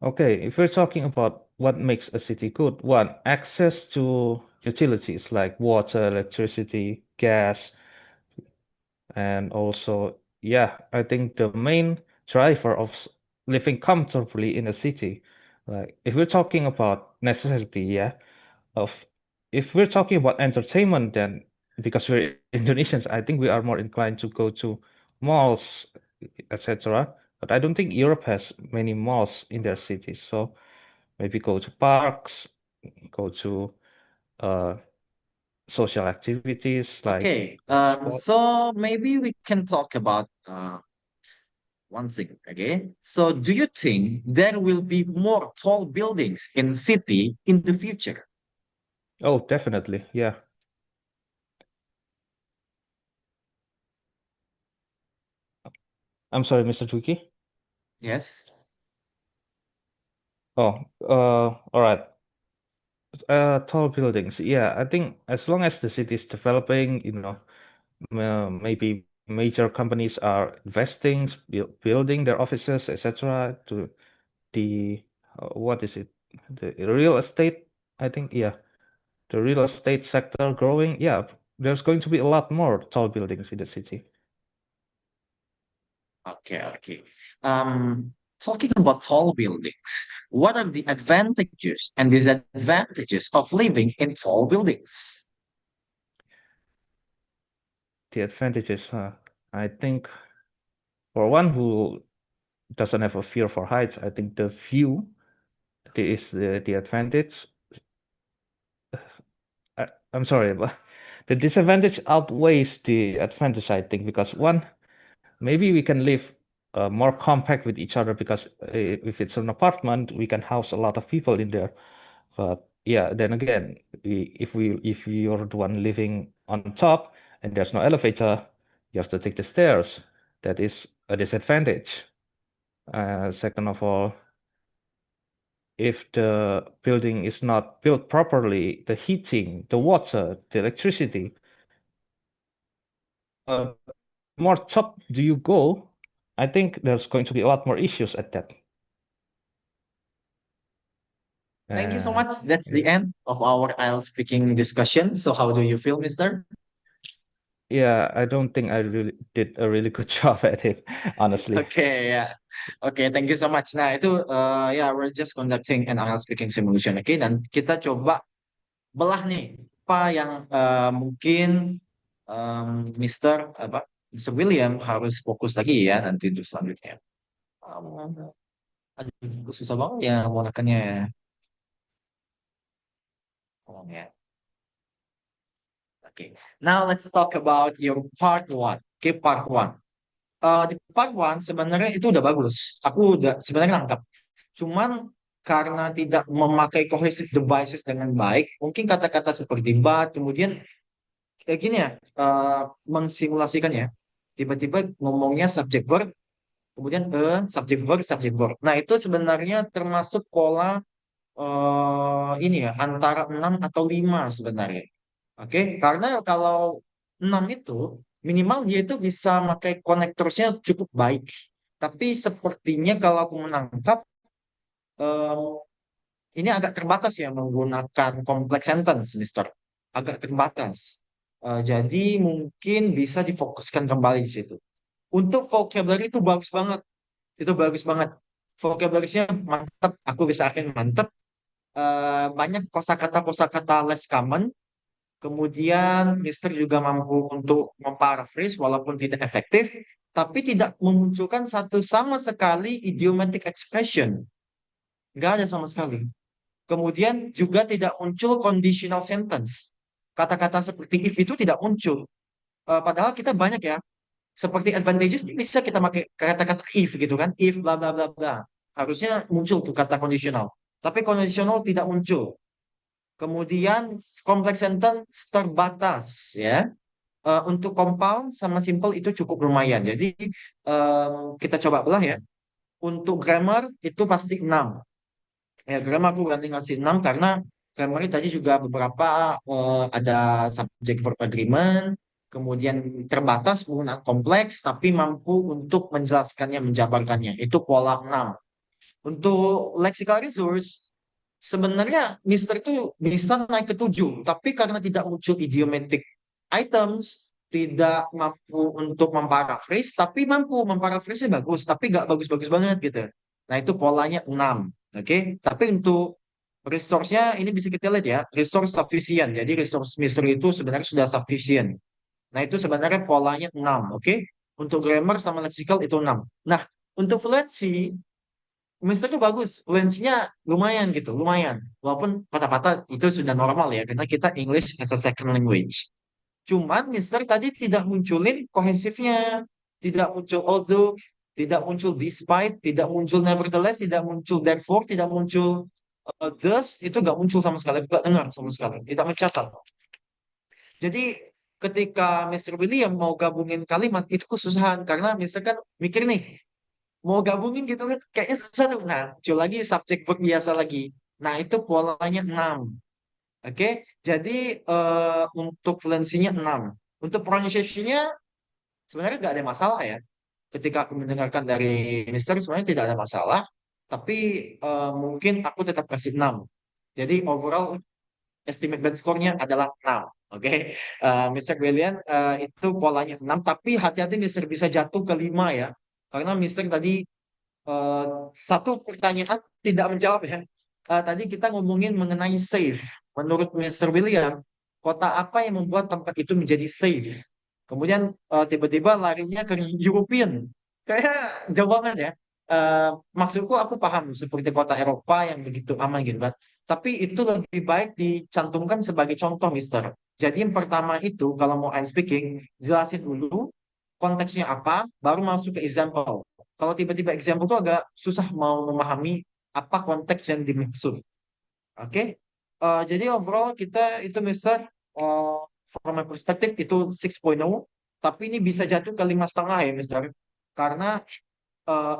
Okay, if we're talking about what makes a city good, one, access to utilities like water, electricity, gas, and also, yeah, I think the main driver of living comfortably in a city, like if we're talking about necessity, yeah, of if we're talking about entertainment, then because we're Indonesians, I think we are more inclined to go to malls, etc. But I don't think Europe has many malls in their cities, so maybe go to parks, go to uh social activities like Okay, sport. so maybe we can talk about one thing. Okay, so do you think there will be more tall buildings in city in the future? Oh, definitely, yeah. I'm sorry, Mr. Twiki. Yes. Oh, all right. Tall buildings. Yeah, I think as long as the city is developing, maybe major companies are investing, building their offices, etc. to the what is it? The real estate, I think. Yeah, the real estate sector growing. Yeah, there's going to be a lot more tall buildings in the city. Okay, okay. Talking about tall buildings, what are the advantages and disadvantages of living in tall buildings? The advantages, I think for one who doesn't have a fear for heights, I think the view is the advantage. I'm sorry, but the disadvantage outweighs the advantage, I think, because one, maybe we can live more compact with each other because if it's an apartment, we can house a lot of people in there. But yeah, then again, if you're the one living on top and there's no elevator, you have to take the stairs. That is a disadvantage. Second of all, if the building is not built properly, the heating, the water, the electricity, uh, more top do you go, I think there's going to be a lot more issues at that. Thank you so Uh, much. That's the yeah, end of our IELTS speaking discussion. So how do you feel, mister? yeah, I don't think I really did a really good job at it, honestly. Okay, ya. Oke, thank you so much. Nah, itu ya we're just conducting an IELTS speaking simulation, oke? Dan kita coba belah nih apa yang mungkin Mr. apa Mr. William harus fokus lagi ya nanti untuk selanjutnya. Aduh, susah banget ya menggunakannya ya. Tolong ya. Oke. Now let's talk about your part one. Oke, part one. Di part one sebenarnya itu udah bagus. Aku udah sebenarnya nangkap. Cuman karena tidak memakai cohesive devices dengan baik, mungkin kata-kata seperti but, kemudian kayak gini ya, mensimulasikan ya, tiba-tiba ngomongnya subject verb, kemudian subject verb. Nah, itu sebenarnya termasuk pola ini ya, antara 6 atau 5 sebenarnya. Oke, karena kalau 6 itu minimal dia itu bisa pakai konektornya cukup baik. Tapi sepertinya kalau aku menangkap em, ini agak terbatas ya menggunakan complex sentence, Mister. Agak terbatas. Jadi mungkin bisa difokuskan kembali di situ. Untuk vocabulary itu bagus banget. Itu bagus banget. Vocabulary-nya mantap. Aku bisa akan mantap. Banyak kosakata-kosakata less common. Kemudian Mister juga mampu untuk memparaphrase walaupun tidak efektif, tapi tidak memunculkan satu sama sekali idiomatic expression. Nggak ada sama sekali. Kemudian juga tidak muncul conditional sentence. Kata-kata seperti if itu tidak muncul. Padahal kita banyak ya, seperti advantages ini bisa kita pakai kata-kata if gitu kan, if bla bla bla bla. Harusnya muncul tuh kata conditional. Tapi conditional tidak muncul. Kemudian complex sentence terbatas ya. Untuk compound sama simple itu cukup lumayan. Jadi kita coba belah ya. Untuk grammar itu pasti 6. Ya, grammar aku ganti ngasih 6 karena grammar ini tadi juga beberapa ada subject verb agreement, kemudian terbatas penggunaan kompleks tapi mampu untuk menjelaskannya, menjabarkannya. Itu pola 6. Untuk lexical resource sebenarnya Mister itu bisa naik ke 7, tapi karena tidak muncul idiomatic items, tidak mampu untuk memparaphrase, tapi mampu memparaphrase bagus, tapi nggak bagus-bagus banget gitu. Nah, itu polanya 6. Oke. Tapi untuk resource-nya ini bisa kita lihat ya, resource sufficient. Jadi resource Mister itu sebenarnya sudah sufficient. Nah, itu sebenarnya polanya 6. Oke. Untuk grammar sama lexical itu 6. Nah, untuk fluency Mister tuh bagus, fluensinya lumayan gitu, lumayan. Walaupun patah-patah itu sudah normal ya, karena kita English as a second language. Cuman Mister tadi tidak munculin kohesifnya, tidak muncul although, tidak muncul despite, tidak muncul nevertheless, tidak muncul therefore, tidak muncul thus, itu nggak muncul sama sekali, nggak dengar sama sekali, tidak mencatat. Jadi ketika Mister William mau gabungin kalimat itu kesusahan karena Mister kan mikir nih mau gabungin gitu kan kayaknya susah tuh. Nah, muncul lagi subjek verb biasa lagi. Nah, itu polanya 6. Oke, jadi untuk fluensinya 6. Untuk pronunciation-nya sebenarnya nggak ada masalah ya. Ketika aku mendengarkan dari Mister sebenarnya tidak ada masalah. Tapi mungkin aku tetap kasih 6. Jadi overall estimate bad score-nya adalah 6. Oke, Mr. William itu polanya 6. Tapi hati-hati Mister bisa jatuh ke 5 ya. Karena Mister tadi eh, satu pertanyaan tidak menjawab ya. Tadi kita ngomongin mengenai safe. Menurut Mr. William, kota apa yang membuat tempat itu menjadi safe? Kemudian tiba-tiba larinya ke European. Kayak jauh banget ya. Maksudku aku paham seperti kota Eropa yang begitu aman gitu kan. Tapi itu lebih baik dicantumkan sebagai contoh, Mister. Jadi yang pertama itu kalau mau I'm speaking, jelasin dulu konteksnya apa, baru masuk ke example. Kalau tiba-tiba example itu agak susah mau memahami apa konteks yang dimaksud. Oke. Jadi overall kita itu Mister from my perspective itu 6.0, tapi ini bisa jatuh ke 5,5 ya Mister. Karena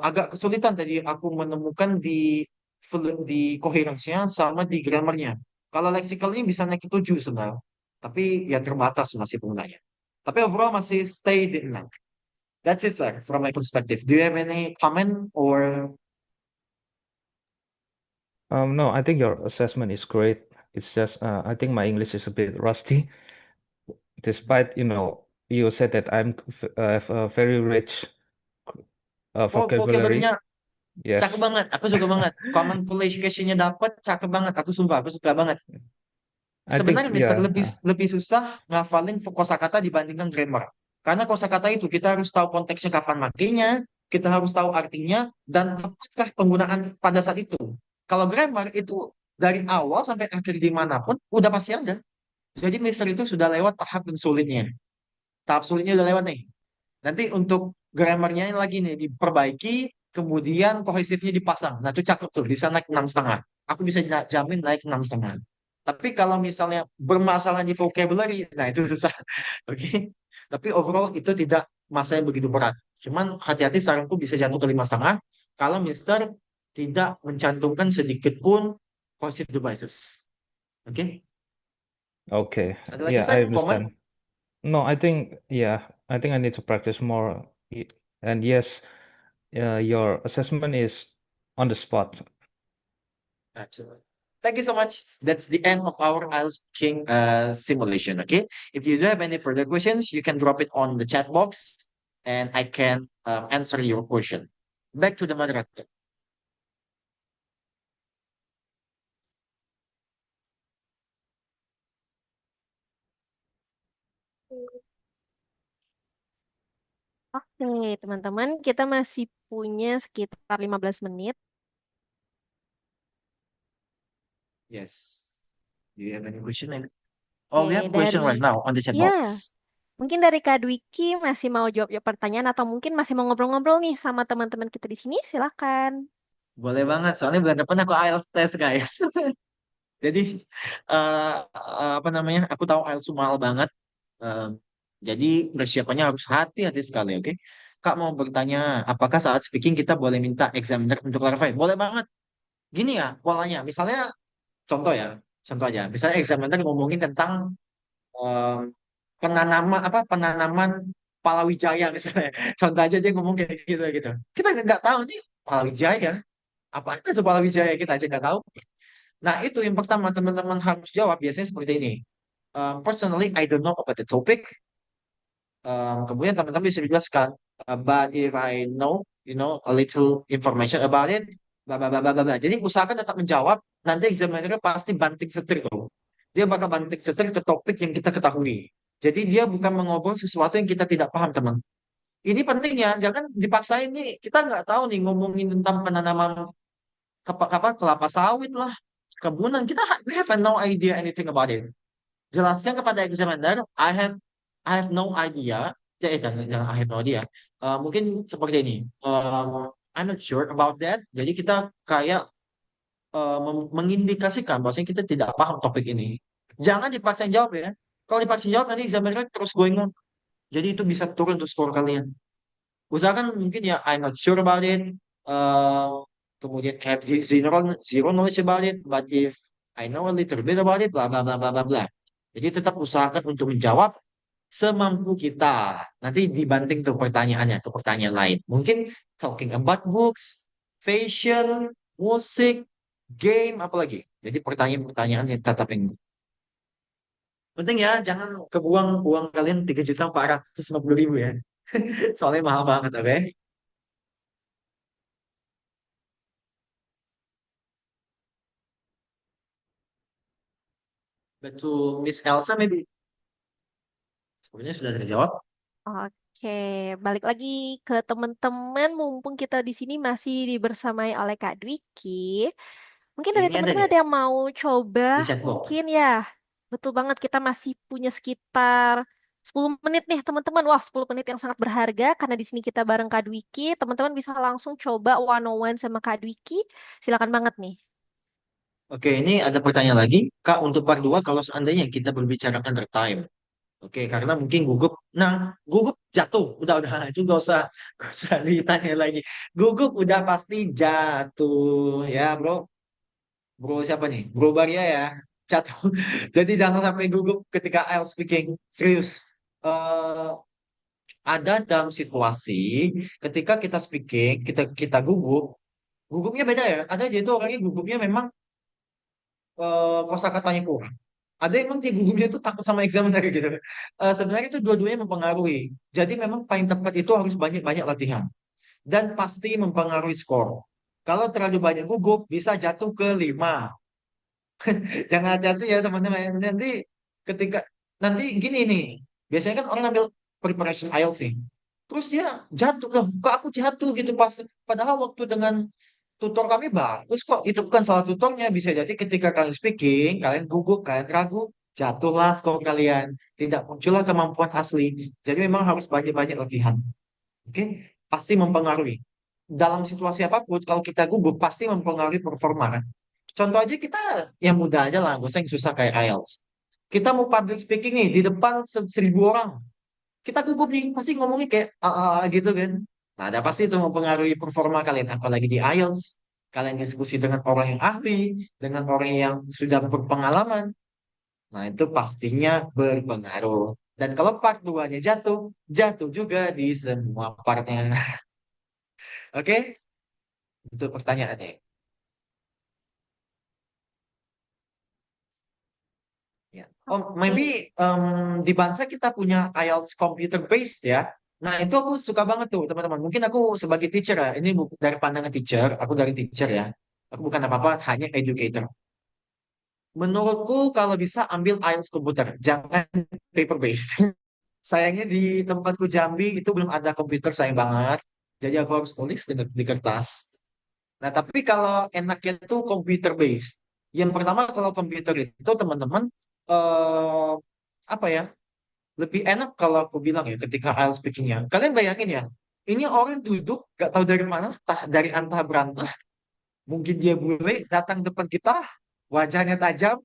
agak kesulitan tadi aku menemukan di coherence-nya sama di grammar-nya. Kalau lexical ini bisa naik ke 7 sebenarnya. Tapi ya terbatas masih penggunanya. Tapi overall masih stay di 6. That's it, sir, from my perspective. Do you have any comment or No, I think your assessment is great. It's just I think my English is a bit rusty, despite you said that have a very rich vocabulary. vocabulary-nya cakep Yes, banget. Aku suka banget. Common qualification-nya dapat cakep banget. Aku sumpah, aku suka banget. I think Sebenarnya Mister yeah. lebih lebih susah ngafalin kosakata dibandingkan grammar. Karena kosakata itu kita harus tahu konteksnya kapan makainya, kita harus tahu artinya dan tepatkah penggunaan pada saat itu. Kalau grammar itu dari awal sampai akhir dimanapun udah pasti ada. Jadi Mister itu sudah lewat tahap yang sulitnya. Tahap sulitnya udah lewat nih. Nanti untuk grammarnya lagi nih diperbaiki, kemudian kohesifnya dipasang. Nah, itu cakep tuh, bisa naik 6,5. Aku bisa jamin naik 6,5. Tapi kalau misalnya bermasalah di vocabulary, nah itu susah. Oke. Tapi overall itu tidak masalah yang begitu berat. Cuman hati-hati, saranku bisa jatuh ke 5,5 kalau Mister tidak mencantumkan sedikit pun cohesive devices. Oke. Okay. Ada lagi, Yeah, Sir? I Komen? understand. No, I think I need to practice more. And yes, your assessment is on the spot. Absolutely. Thank you so much. That's the end of our IELTS King simulation. Okay. If you do have any further questions, you can drop it on the chat box and I can answer your question. Back to the moderator. Oke, teman-teman, kita masih punya sekitar 15 menit. Yes. Do you have any question? Oke, Oh, we have a question right now on the chat ya, box. mungkin dari Kak Dwiki masih mau jawab pertanyaan atau mungkin masih mau ngobrol-ngobrol nih sama teman-teman kita di sini, silakan. Boleh banget. Soalnya bulan depan aku IELTS tes, guys. Jadi, apa namanya? Aku tahu IELTS mahal banget. Eh, jadi persiapannya harus hati-hati sekali, oke? Kak mau bertanya, apakah saat speaking kita boleh minta examiner untuk clarify? Boleh banget. Gini ya, polanya. Misalnya, contoh ya, contoh aja. Misalnya examiner ngomongin tentang em, penanaman palawijaya misalnya. Contoh aja dia ngomong kayak gitu gitu. Kita nggak tahu nih palawijaya. Apa itu palawijaya, kita aja nggak tahu. Nah, itu yang pertama teman-teman harus jawab biasanya seperti ini. Personally, I don't know about the topic. Kemudian teman-teman bisa dijelaskan, but if I know, a little information about it, bla bla bla bla bla, bla. Jadi usahakan tetap menjawab. Nanti examiner pasti banting setir tuh. Dia bakal banting setir ke topik yang kita ketahui. Jadi dia bukan mengobrol sesuatu yang kita tidak paham, teman. Ini penting ya, jangan dipaksain nih. Kita nggak tahu nih ngomongin tentang penanaman kelapa sawit lah, kebunan. We have no idea anything about it. Jelaskan kepada examiner, I have no idea. Jangan I have no idea. Mungkin seperti ini. I'm not sure about that. Jadi kita kayak mengindikasikan bahwasanya kita tidak paham topik ini. Jangan dipaksain jawab ya. Kalau dipaksain jawab nanti examiner terus going on. Jadi itu bisa turun tuh skor kalian. Usahakan mungkin ya I'm not sure about it. Kemudian have zero knowledge about it. But if I know a little bit about it, bla bla bla bla bla bla. Jadi tetap usahakan untuk menjawab semampu kita. Nanti dibanting tuh pertanyaannya ke pertanyaan lain. Mungkin talking about books, fashion, musik, game, apalagi. Jadi pertanyaan-pertanyaan yang tetap ini. Penting ya, jangan kebuang uang kalian 3.450.000 ya. Soalnya mahal banget, oke? Betul, Miss Elsa maybe. Sebenarnya sudah terjawab. Oke, balik lagi ke teman-teman. Mumpung kita di sini masih dibersamai oleh Kak Dwiki. Mungkin dari Ini ada teman-teman nih ada yang mau coba, di chat box. mungkin ya. Betul banget, kita masih punya sekitar 10 menit nih teman-teman. Wah, 10 menit yang sangat berharga karena di sini kita bareng Kak Dwiki. Teman-teman bisa langsung coba one on one sama Kak Dwiki. Silakan banget nih. Oke, ini ada pertanyaan lagi. Kak, untuk part 2, kalau seandainya kita berbicara under time. Oke, karena mungkin gugup. Nah, gugup jatuh. Udah, itu gak usah ditanya lagi. Gugup udah pasti jatuh. Ya, bro. Bro siapa nih? Bro Baria ya. Jatuh. Jadi jangan sampai gugup ketika IELTS speaking. Serius. Eh, ada dalam situasi ketika kita speaking, kita gugup. Gugupnya beda ya. Ada dia itu orangnya gugupnya memang kosakatanya kurang. Ada yang emang dia gugupnya itu takut sama examiner gitu. Sebenarnya itu dua-duanya mempengaruhi. Jadi memang paling tepat itu harus banyak-banyak latihan. Dan pasti mempengaruhi skor. Kalau terlalu banyak gugup, bisa jatuh ke 5. Jangan hati-hati ya teman-teman. Ketika nanti gini nih. Biasanya kan orang ambil preparation IELTS sih. Terus dia jatuh loh. Kok aku jatuh gitu pas. Padahal waktu dengan tutor kami bagus kok. Itu bukan salah tutornya. Bisa jadi ketika kalian speaking, kalian gugup, kalian ragu, jatuhlah skor kalian. Tidak muncullah kemampuan asli. Jadi memang harus banyak-banyak latihan. Oke? Pasti mempengaruhi. dalam situasi apapun, kalau kita gugup pasti mempengaruhi performa kan. Contoh aja kita yang mudah aja lah, gak usah yang susah kayak IELTS. Kita mau public speaking nih di depan 1.000 orang, kita gugup nih, pasti ngomongnya kayak gitu kan. Nah, ada pasti itu mempengaruhi performa kalian, apalagi di IELTS. Kalian diskusi dengan orang yang ahli, dengan orang yang sudah berpengalaman. Nah, itu pastinya berpengaruh. Dan kalau part 2-nya jatuh, jatuh juga di semua partnya. Oke? Itu pertanyaannya. Ya. Oh, maybe Oke. di Bansa kita punya IELTS computer based ya. Nah, itu aku suka banget tuh, teman-teman. Mungkin aku sebagai teacher ya, ini dari pandangan teacher, aku dari teacher ya. Aku bukan apa-apa, hanya educator. Menurutku kalau bisa ambil IELTS komputer, jangan paper based. Sayangnya di tempatku Jambi itu belum ada komputer, sayang banget. Jadi aku harus tulis di kertas. Nah, tapi kalau enaknya itu computer based. Yang pertama kalau komputer itu teman-teman eh apa ya? Lebih enak kalau aku bilang ya ketika IELTS speakingnya. Kalian bayangin ya, ini orang duduk gak tahu dari mana, entah dari antah berantah. Mungkin dia bule datang depan kita, wajahnya tajam,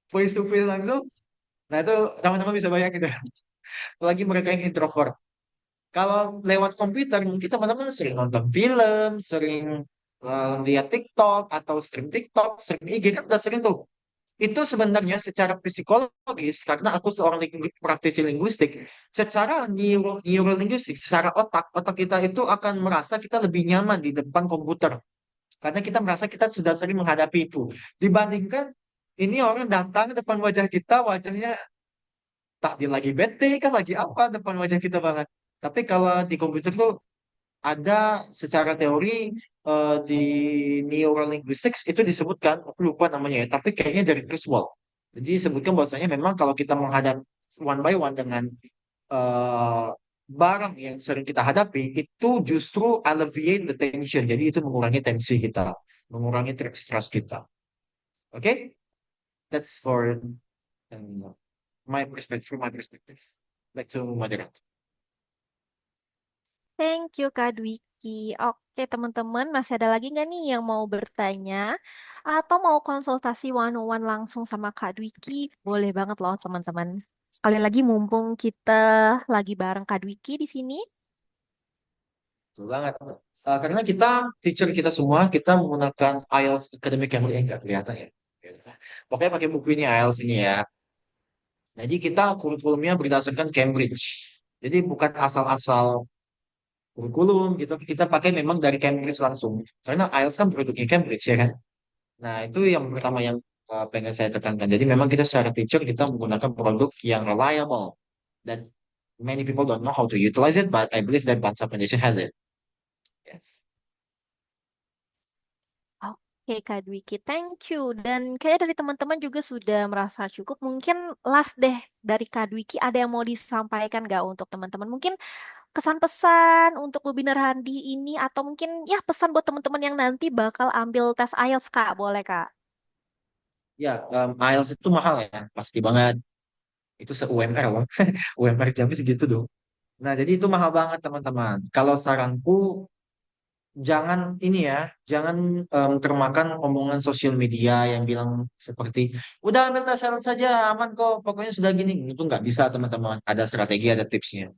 face to face langsung. Nah itu teman-teman bisa bayangin ya. Apalagi mereka yang introvert. Kalau lewat komputer, mungkin teman-teman sering nonton film, sering lihat TikTok, atau stream TikTok, stream IG, kan udah sering tuh. Itu sebenarnya secara psikologis, karena aku seorang praktisi linguistik, secara neurolinguistik, secara otak kita itu akan merasa kita lebih nyaman di depan komputer. Karena kita merasa kita sudah sering menghadapi itu. Dibandingkan ini orang datang depan wajah kita, wajahnya tak dia lagi bete kan lagi apa depan wajah kita banget. Tapi kalau di komputer tuh ada secara teori di neurolinguistics itu disebutkan, aku lupa namanya ya, tapi kayaknya dari Kurzweil. Jadi disebutkan bahwasanya memang kalau kita menghadap one by one dengan eh, barang yang sering kita hadapi, itu justru alleviate the tension. Jadi itu mengurangi tensi kita, mengurangi stress kita. Oke? That's for my perspective, from my perspective. Back to moderator. Thank you, Kak Dwiki. Oke, teman-teman, masih ada lagi nggak nih yang mau bertanya atau mau konsultasi one-on-one langsung sama Kak Dwiki? Boleh banget loh, teman-teman. Sekali lagi, mumpung kita lagi bareng Kak Dwiki di sini. Betul banget. Karena kita, teacher kita semua, kita menggunakan IELTS Academic Cambridge, nggak kelihatan ya. Pokoknya pakai buku ini IELTS ini ya. Jadi kita kurikulumnya berdasarkan Cambridge. Jadi bukan asal-asal kurikulum gitu. Kita pakai memang dari Cambridge langsung. Karena IELTS kan produknya Cambridge ya kan. Nah itu yang pertama yang pengen saya tekankan. Jadi memang kita secara teacher kita menggunakan produk yang reliable. Dan many people don't know how to utilize it, but I believe that Bansa Foundation has it. Ya. Oke, Kak Dwiki, thank you. Dan kayak dari teman-teman juga sudah merasa cukup. Mungkin last deh dari Kak Dwiki ada yang mau disampaikan nggak untuk teman-teman? Mungkin kesan-pesan untuk webinar Handi ini atau mungkin ya pesan buat teman-teman yang nanti bakal ambil tes IELTS, Kak. Boleh, Kak? Ya, IELTS itu mahal ya, pasti banget. Itu se-UMR loh. UMR Jambi segitu dong. Nah, jadi itu mahal banget teman-teman. Kalau saranku, jangan ini ya, jangan termakan omongan sosial media yang bilang seperti, udah ambil tes IELTS saja, aman kok, pokoknya sudah gini. Itu nggak bisa teman-teman. Ada strategi, ada tipsnya.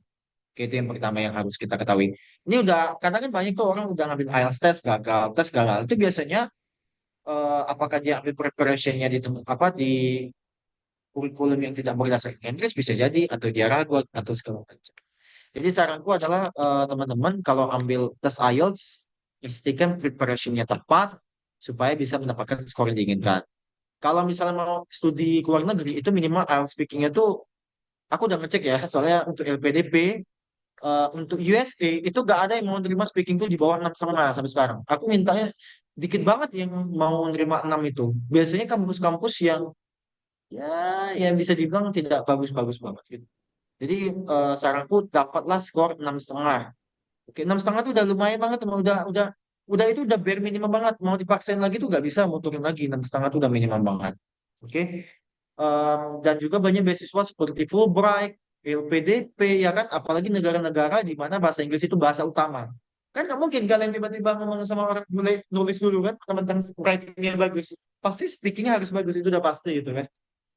Oke, itu yang pertama yang harus kita ketahui. Ini udah, kadang kan banyak tuh orang udah ngambil IELTS tes gagal. Itu biasanya apakah dia ambil preparationnya di apa di kurikulum yang tidak berdasarkan Inggris bisa jadi atau dia ragu atau segala macam. Jadi saranku adalah teman-teman kalau ambil tes IELTS pastikan preparationnya tepat supaya bisa mendapatkan skor yang diinginkan. Kalau misalnya mau studi ke luar negeri itu minimal IELTS speakingnya tuh aku udah ngecek ya soalnya untuk LPDP untuk USA itu gak ada yang mau nerima speaking tuh di bawah 6,5 sampai sekarang. Aku mintanya dikit banget yang mau nerima 6 itu. Biasanya kampus-kampus yang ya yang bisa dibilang tidak bagus-bagus banget gitu. Jadi saranku dapatlah skor 6,5. Oke, 6,5 itu udah lumayan banget, teman. Udah itu udah bare minimum banget. Mau dipaksain lagi tuh nggak bisa, mau turun lagi 6,5 itu udah minimum banget. Oke. Dan juga banyak beasiswa seperti Fulbright, LPDP ya kan, apalagi negara-negara di mana bahasa Inggris itu bahasa utama. Kan nggak mungkin kalian tiba-tiba ngomong sama orang mulai nulis dulu kan, tentang writingnya bagus. Pasti speakingnya harus bagus, itu udah pasti gitu kan.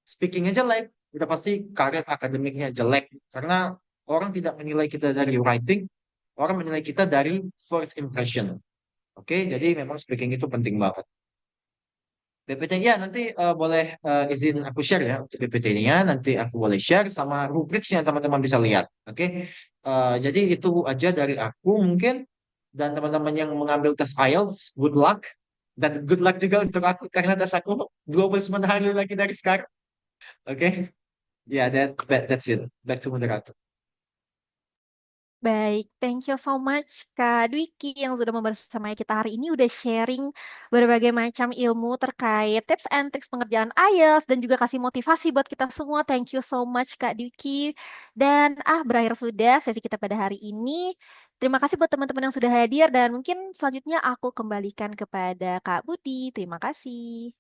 Speakingnya jelek, udah pasti karir akademiknya jelek. Karena orang tidak menilai kita dari writing, orang menilai kita dari first impression. Oke, jadi memang speaking itu penting banget. PPT ya nanti boleh izin aku share ya untuk PPT-nya, nanti aku boleh share sama rubriksnya teman-teman bisa lihat. Oke. Jadi itu aja dari aku mungkin, dan teman-teman yang mengambil tes IELTS, good luck, dan good luck juga untuk aku karena tes aku 29 hari lagi dari sekarang. Oke. Ya, that's it. Back to moderator. Baik, thank you so much Kak Dwiki yang sudah membersamai kita hari ini, udah sharing berbagai macam ilmu terkait tips and tricks pengerjaan IELTS dan juga kasih motivasi buat kita semua. Thank you so much Kak Dwiki. Dan berakhir sudah sesi kita pada hari ini. Terima kasih buat teman-teman yang sudah hadir dan mungkin selanjutnya aku kembalikan kepada Kak Budi. Terima kasih.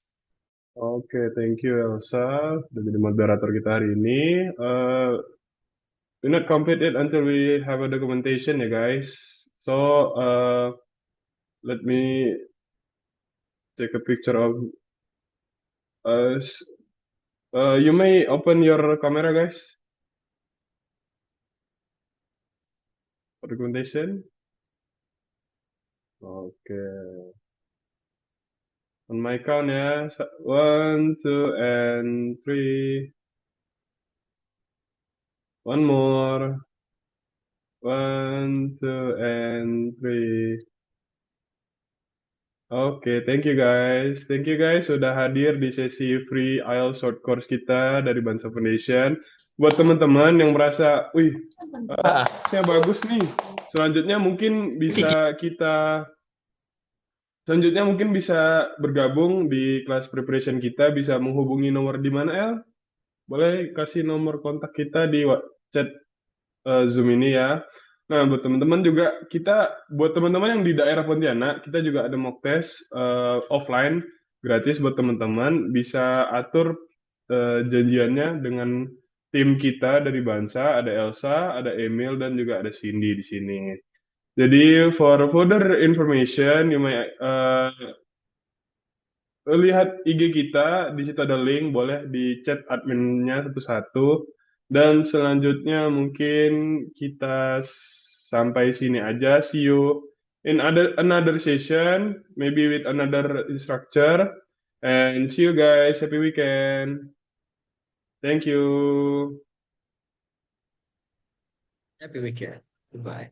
Oke, thank you Elsa sudah jadi moderator kita hari ini. Do not complete it until we have a documentation ya guys. So let me take a picture of us. You may open your camera guys for documentation. Oke. On my count ya. 1, 2, and 3. One more. 1, 2, and 3. Oke, thank you guys. Thank you guys sudah hadir di sesi free IELTS short course kita dari Bansa Foundation. Buat teman-teman yang merasa, wih, saya bagus nih. Selanjutnya mungkin bisa bergabung di kelas preparation kita, bisa menghubungi nomor di mana El? Boleh kasih nomor kontak kita di chat Zoom ini ya. Nah, buat teman-teman juga buat teman-teman yang di daerah Pontianak, kita juga ada mock test offline gratis buat teman-teman. Bisa atur janjiannya dengan tim kita dari Bansa, ada Elsa, ada Emil, dan juga ada Cindy di sini. Jadi, for further information, you may lihat IG kita, di situ ada link, boleh di chat adminnya satu-satu. Dan selanjutnya mungkin kita sampai sini aja. See you in another session, maybe with another instructor. And see you guys. Happy weekend. Thank you. Happy weekend. Goodbye.